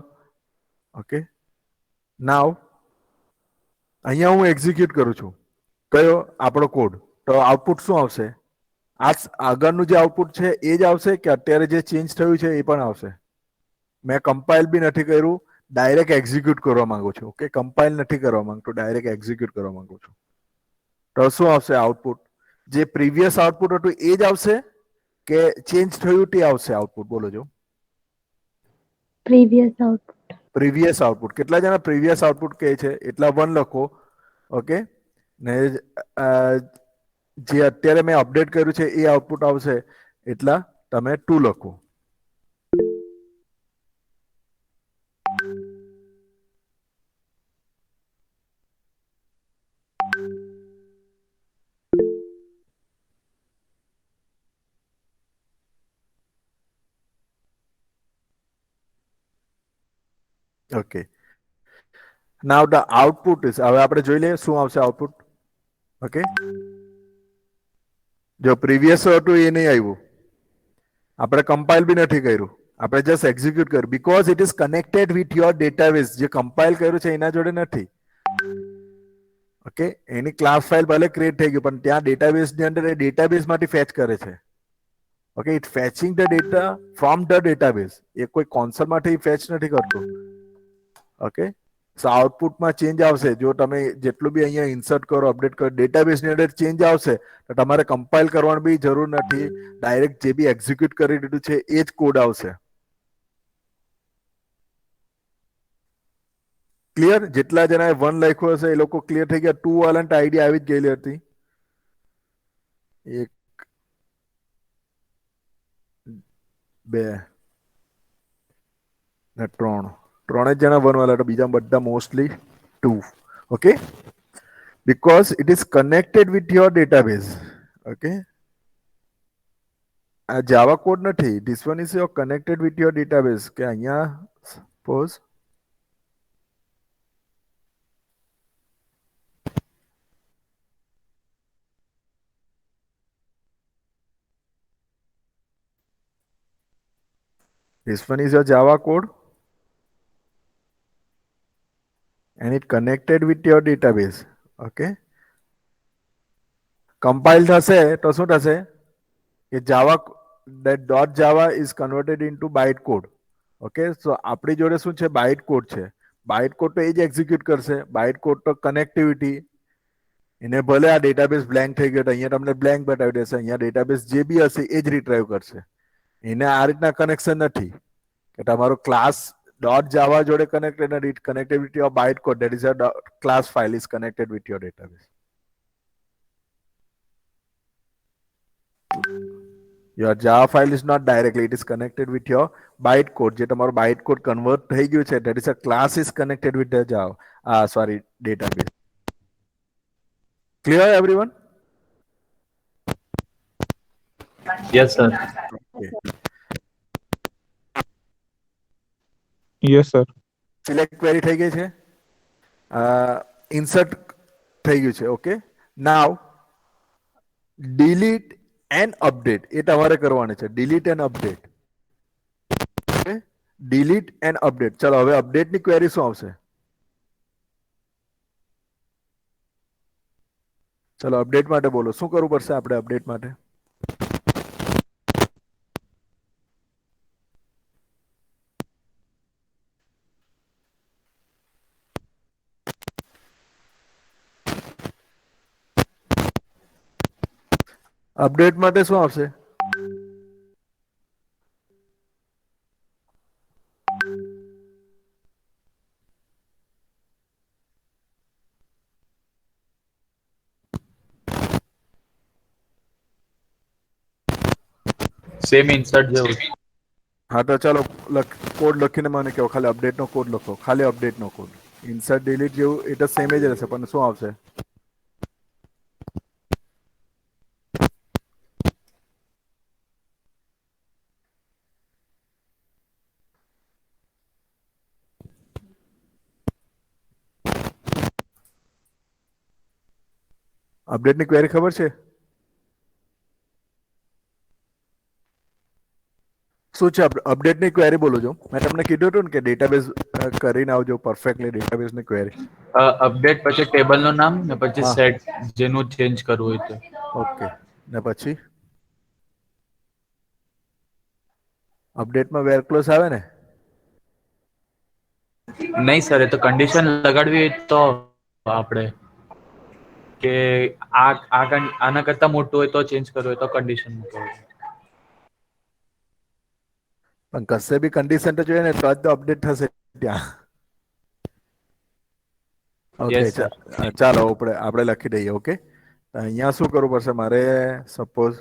okay. Now અહીંયા હું એક્ઝિક્યુટ કરું છું કયો આપણો કોડ, તો આઉટપુટ શું આવશે? આ આગળનું જે આઉટપુટ છે એ જ આવશે કે અત્યારે જે ચેન્જ થયું છે એ પણ આવશે? મેં કમ્પાઇલ બી નથી કર્યું, ડાયરેક્ટ એક્ઝિક્યુટ કરવા માંગુ છું. ઓકે, કમ્પાઇલ નથી કરવા માંગતો, ડાયરેક્ટ એક્ઝિક્યુટ કરવા માંગુ છું. તો શું આવશે આઉટપુટ? જે પ્રીવિયસ આઉટપુટ હતું એ જ આવશે કે ચેન્જ થયું તે આવશે આઉટપુટ? બોલો જો. Previous output. કેટલા જણા પ્રીવિયસ આઉટપુટ કહે છે એટલા 1 લખો. ઓકે, ને જે અત્યારે મેં અપડેટ કર્યું છે એ આઉટપુટ આવશે એટલા તમે 2 લખો. Okay, now the output is, હવે આપણે જોઈ લઈએ શું આવશે આઉટપુટ. ઓકે, જો પ્રીવિયસ હતું એ નહીં આવ્યું, આપણે કમ્પાઇલ બી નથી કર્યું, આપણે જસ્ટ એક્ઝિક્યુટ કર્યું because it is connected with your database. જે કમ્પાઇલ કર્યું છે એના જોડે નથી. ઓકે, એની ક્લાસ ફાઇલ ભલે ક્રિએટ થઈ ગઈ પણ ત્યાં ડેટાબેઝની અંદર એ ડેટાબેઝમાંથી ફેચ કરે છે. Okay, it fetching the data from the database. એ કોઈ કોન્સોલમાંથી ફેચ નથી કરતું. ઓકે, સો આઉટપુટમાં ચેન્જ આવશે. જો તમે જેટલું બી અહીંયા ઇન્સર્ટ કરો, અપડેટ કરો, ડેટાબેઝની અંદર ચેન્જ આવશે તો તમારે કમ્પાઇલ કરવાની બી જરૂર નથી. ડાયરેક્ટ જે બી એક્ઝિક્યુટ કરી દીધું છે એ જ કોડ આવશે. ક્લિયર? જેટલા જણાએ 1 લખ્યું હશે એ લોકો ક્લિયર થઈ ગયા. 2 વાળાને આઈડી આવી જ ગયેલી હતી. 1 2 ને 3 જ જણા 1 વાળા, બીજા બધા mostly 2. Okay, because it is connected with your database. Okay, આ જાવા કોડ નથી. This one is your connected with your database. કે અહીંયા suppose this one is your Java code and it connected with your database. Okay, compile થશે તો શું થશે કે Java that dot java is converted into byte code. ઓકે, સો આપણી જોડે શું છે? બાઇટ કોડ છે. બાઇટ કોડ તો એ જ એક્ઝિક્યુટ કરશે. બાઇટ કોડ તો કનેક્ટિવિટી. એને ભલે આ ડેટાબેઝ બ્લેન્ક થઈ ગયો તો અહીંયા તમને બ્લેન્ક બતાવી દેશે. અહીંયા ડેટાબેઝ જે બી હશે એ જ રિટ્રાઈવ કરશે. એને આ રીતના કનેક્શન નથી કે તમારો ક્લાસ ડોટ જાવા જોડે કનેક્ટેડ નથી. Connectivity of byte code, that is a class file is connected with your database. Your Java file is not directly, it is connected with your bytecode. જે તમારો bytecode convert થઈ ગયું છે, that is a class is connected with the Java, database. Clear everyone? Yes, sir. Okay. Yes, sir. Select query થઈ ગઈ છે, insert થઈ ગયું છે. Okay, now delete and update એ તમારે કરવાનું છે. delete and update. Okay, delete and update. ચલો હવે અપડેટની ક્વેરી શું આવશે? ચલો અપડેટ માટે બોલો, શું કરવું પડશે આપણે અપડેટ માટે? અપડેટ માટે શું આવશે? સેમ ઇન્સર્ટ જેવું. હા તો ચાલો કોડ લખીને મને કહો. ખાલી અપડેટનો કોડ લખો. ખાલી અપડેટનો કોડ. ઇન્સર્ટ ડિલીટ જેવું એ તો સેમ જ રહેશે, પણ શું આવશે? અપડેટની ક્વેરી ખબર છે? શું છે અપડેટની ક્વેરી? બોલો છો. મેં તમને કીધું હતું ને કે ડેટાબેઝ કરીને આવજો પરફેક્ટલી ડેટાબેઝની ક્વેરી. અપડેટ પછી ટેબલનું નામ ને પછી હા સેટ જેનું ચેન્જ કરવું હોય તો. ઓકે. ને પછી અપડેટમાં વેર ક્લોઝ આવે ને? નહીં સર, એ તો કન્ડિશન લગાડવી હોય તો આપણે કે આના કરતા મોટું હોય તો ચેન્જ કરવું હોય તો કન્ડિશન મૂકવું. પણ કશે બી કન્ડિશન તો જોઈએ ને, તો જ તો અપડેટ થશે ત્યાં. Okay yes sir. ચાલો આપણે લખી દઈએ. ઓકે, અહીંયા શું કરવું પડશે મારે? Suppose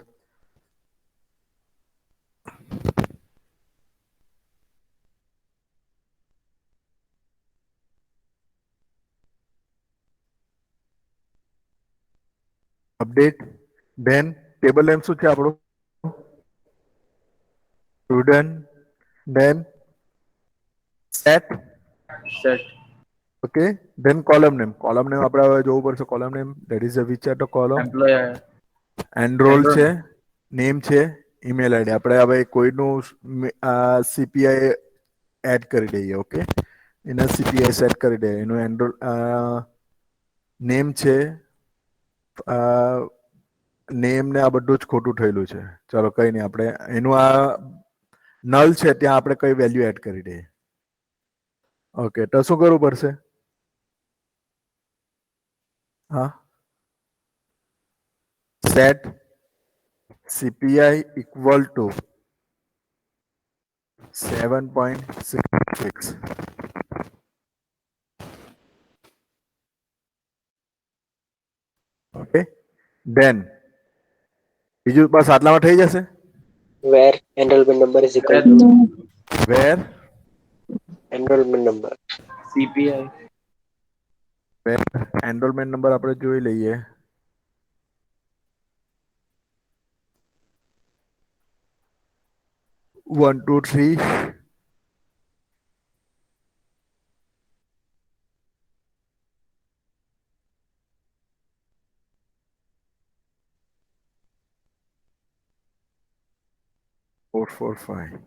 update then table name શું છે આપણું? Student. Then set. Set. Okay, then column name. Column name આપણે હવે જોવું પડશે. Column name that is a which are the column. Employee enrol enrol છે, નેમ છે, ઈમેલ આઈડી. આપણે હવે કોઈનું સીપીઆઈ એડ કરી દઈએ. ઓકે, એના સીપીઆઈ સેટ કરી દઈએ. એનું એનરોલ નેમ છે. નેમ ને આ બધું જ ખોટું થયેલું છે. ચલો કઈ નહીં, આપણે એનું આ નલ છે ત્યાં આપણે કઈ વેલ્યુ એડ કરી દઈએ. ઓકે, તો શું કરવું પડશે? હા, set CPI equal to 7.66. Okay, then બીજું બસ આટલામાં થઈ જશે. where enrollment number is equal to where enrollment number. CPI where enrolment number આપણે જોઈ લઈએ. 1 2 3 4 4 5.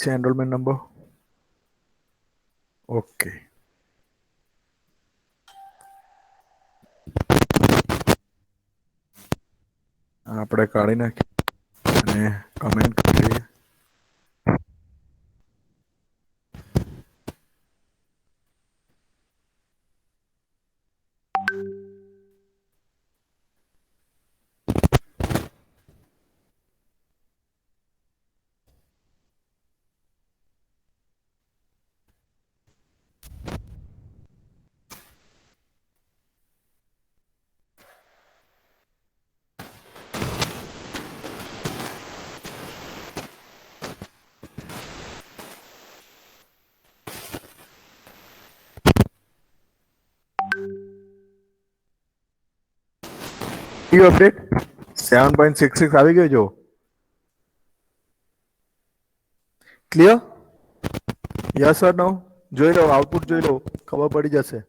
છે એનરોલમેન્ટ નંબર. ઓકે, આપણે કાઢી નાખીએ અને કમેન્ટ કરીએ. અપડેટ 7.66 આવી ગયો. જો ક્લિયર? યસ ઓર નો? જોઈ લો, આઉટપુટ જોઈ લો, ખબર પડી જશે.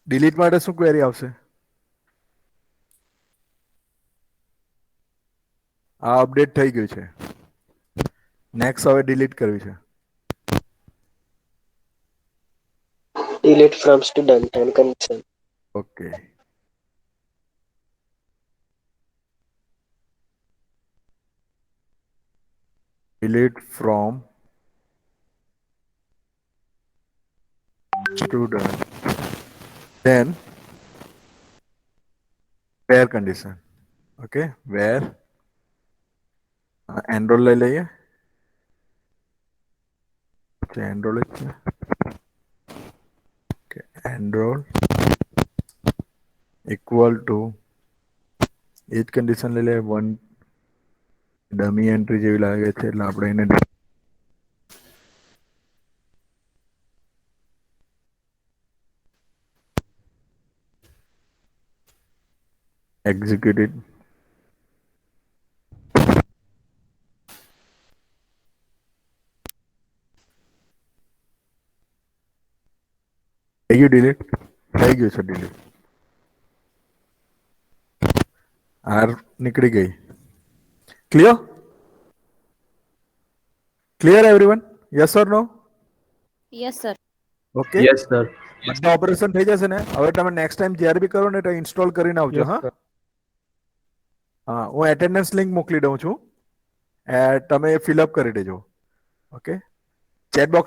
ડિલીટ માટે શું ક્વેરી આવશે? આ અપડેટ થઈ ગયું છે. નેક્સ્ટ હવે ડિલીટ કરવી છે. Delete from student and concern. Okay. Delete from student. Then where condition. Okay, where enroll ले लिए. Enroll okay, enroll equal to each condition ले ले one dummy entry જેવી લાગે છે એટલે આપણે એને execute it. થઈ ગયું ડિલીટ થઈ ગયું છે ડિલીટ. આર નીકળી ગઈ. Clear clear everyone? Yes or no? Yes, sir. Okay yes sir. બધા ઓપરેશન થઈ જશે ને? હવે તમે નેક્સ્ટ ટાઈમ જ્યારે બી કરો ને તો ઇન્સ્ટોલ કરીને આવજો. હા હા, હું એટેન્ડન્સ લિંક મોકલી દઉં છું. તમે ફિલઅપ કરી દેજો. Okay, chat box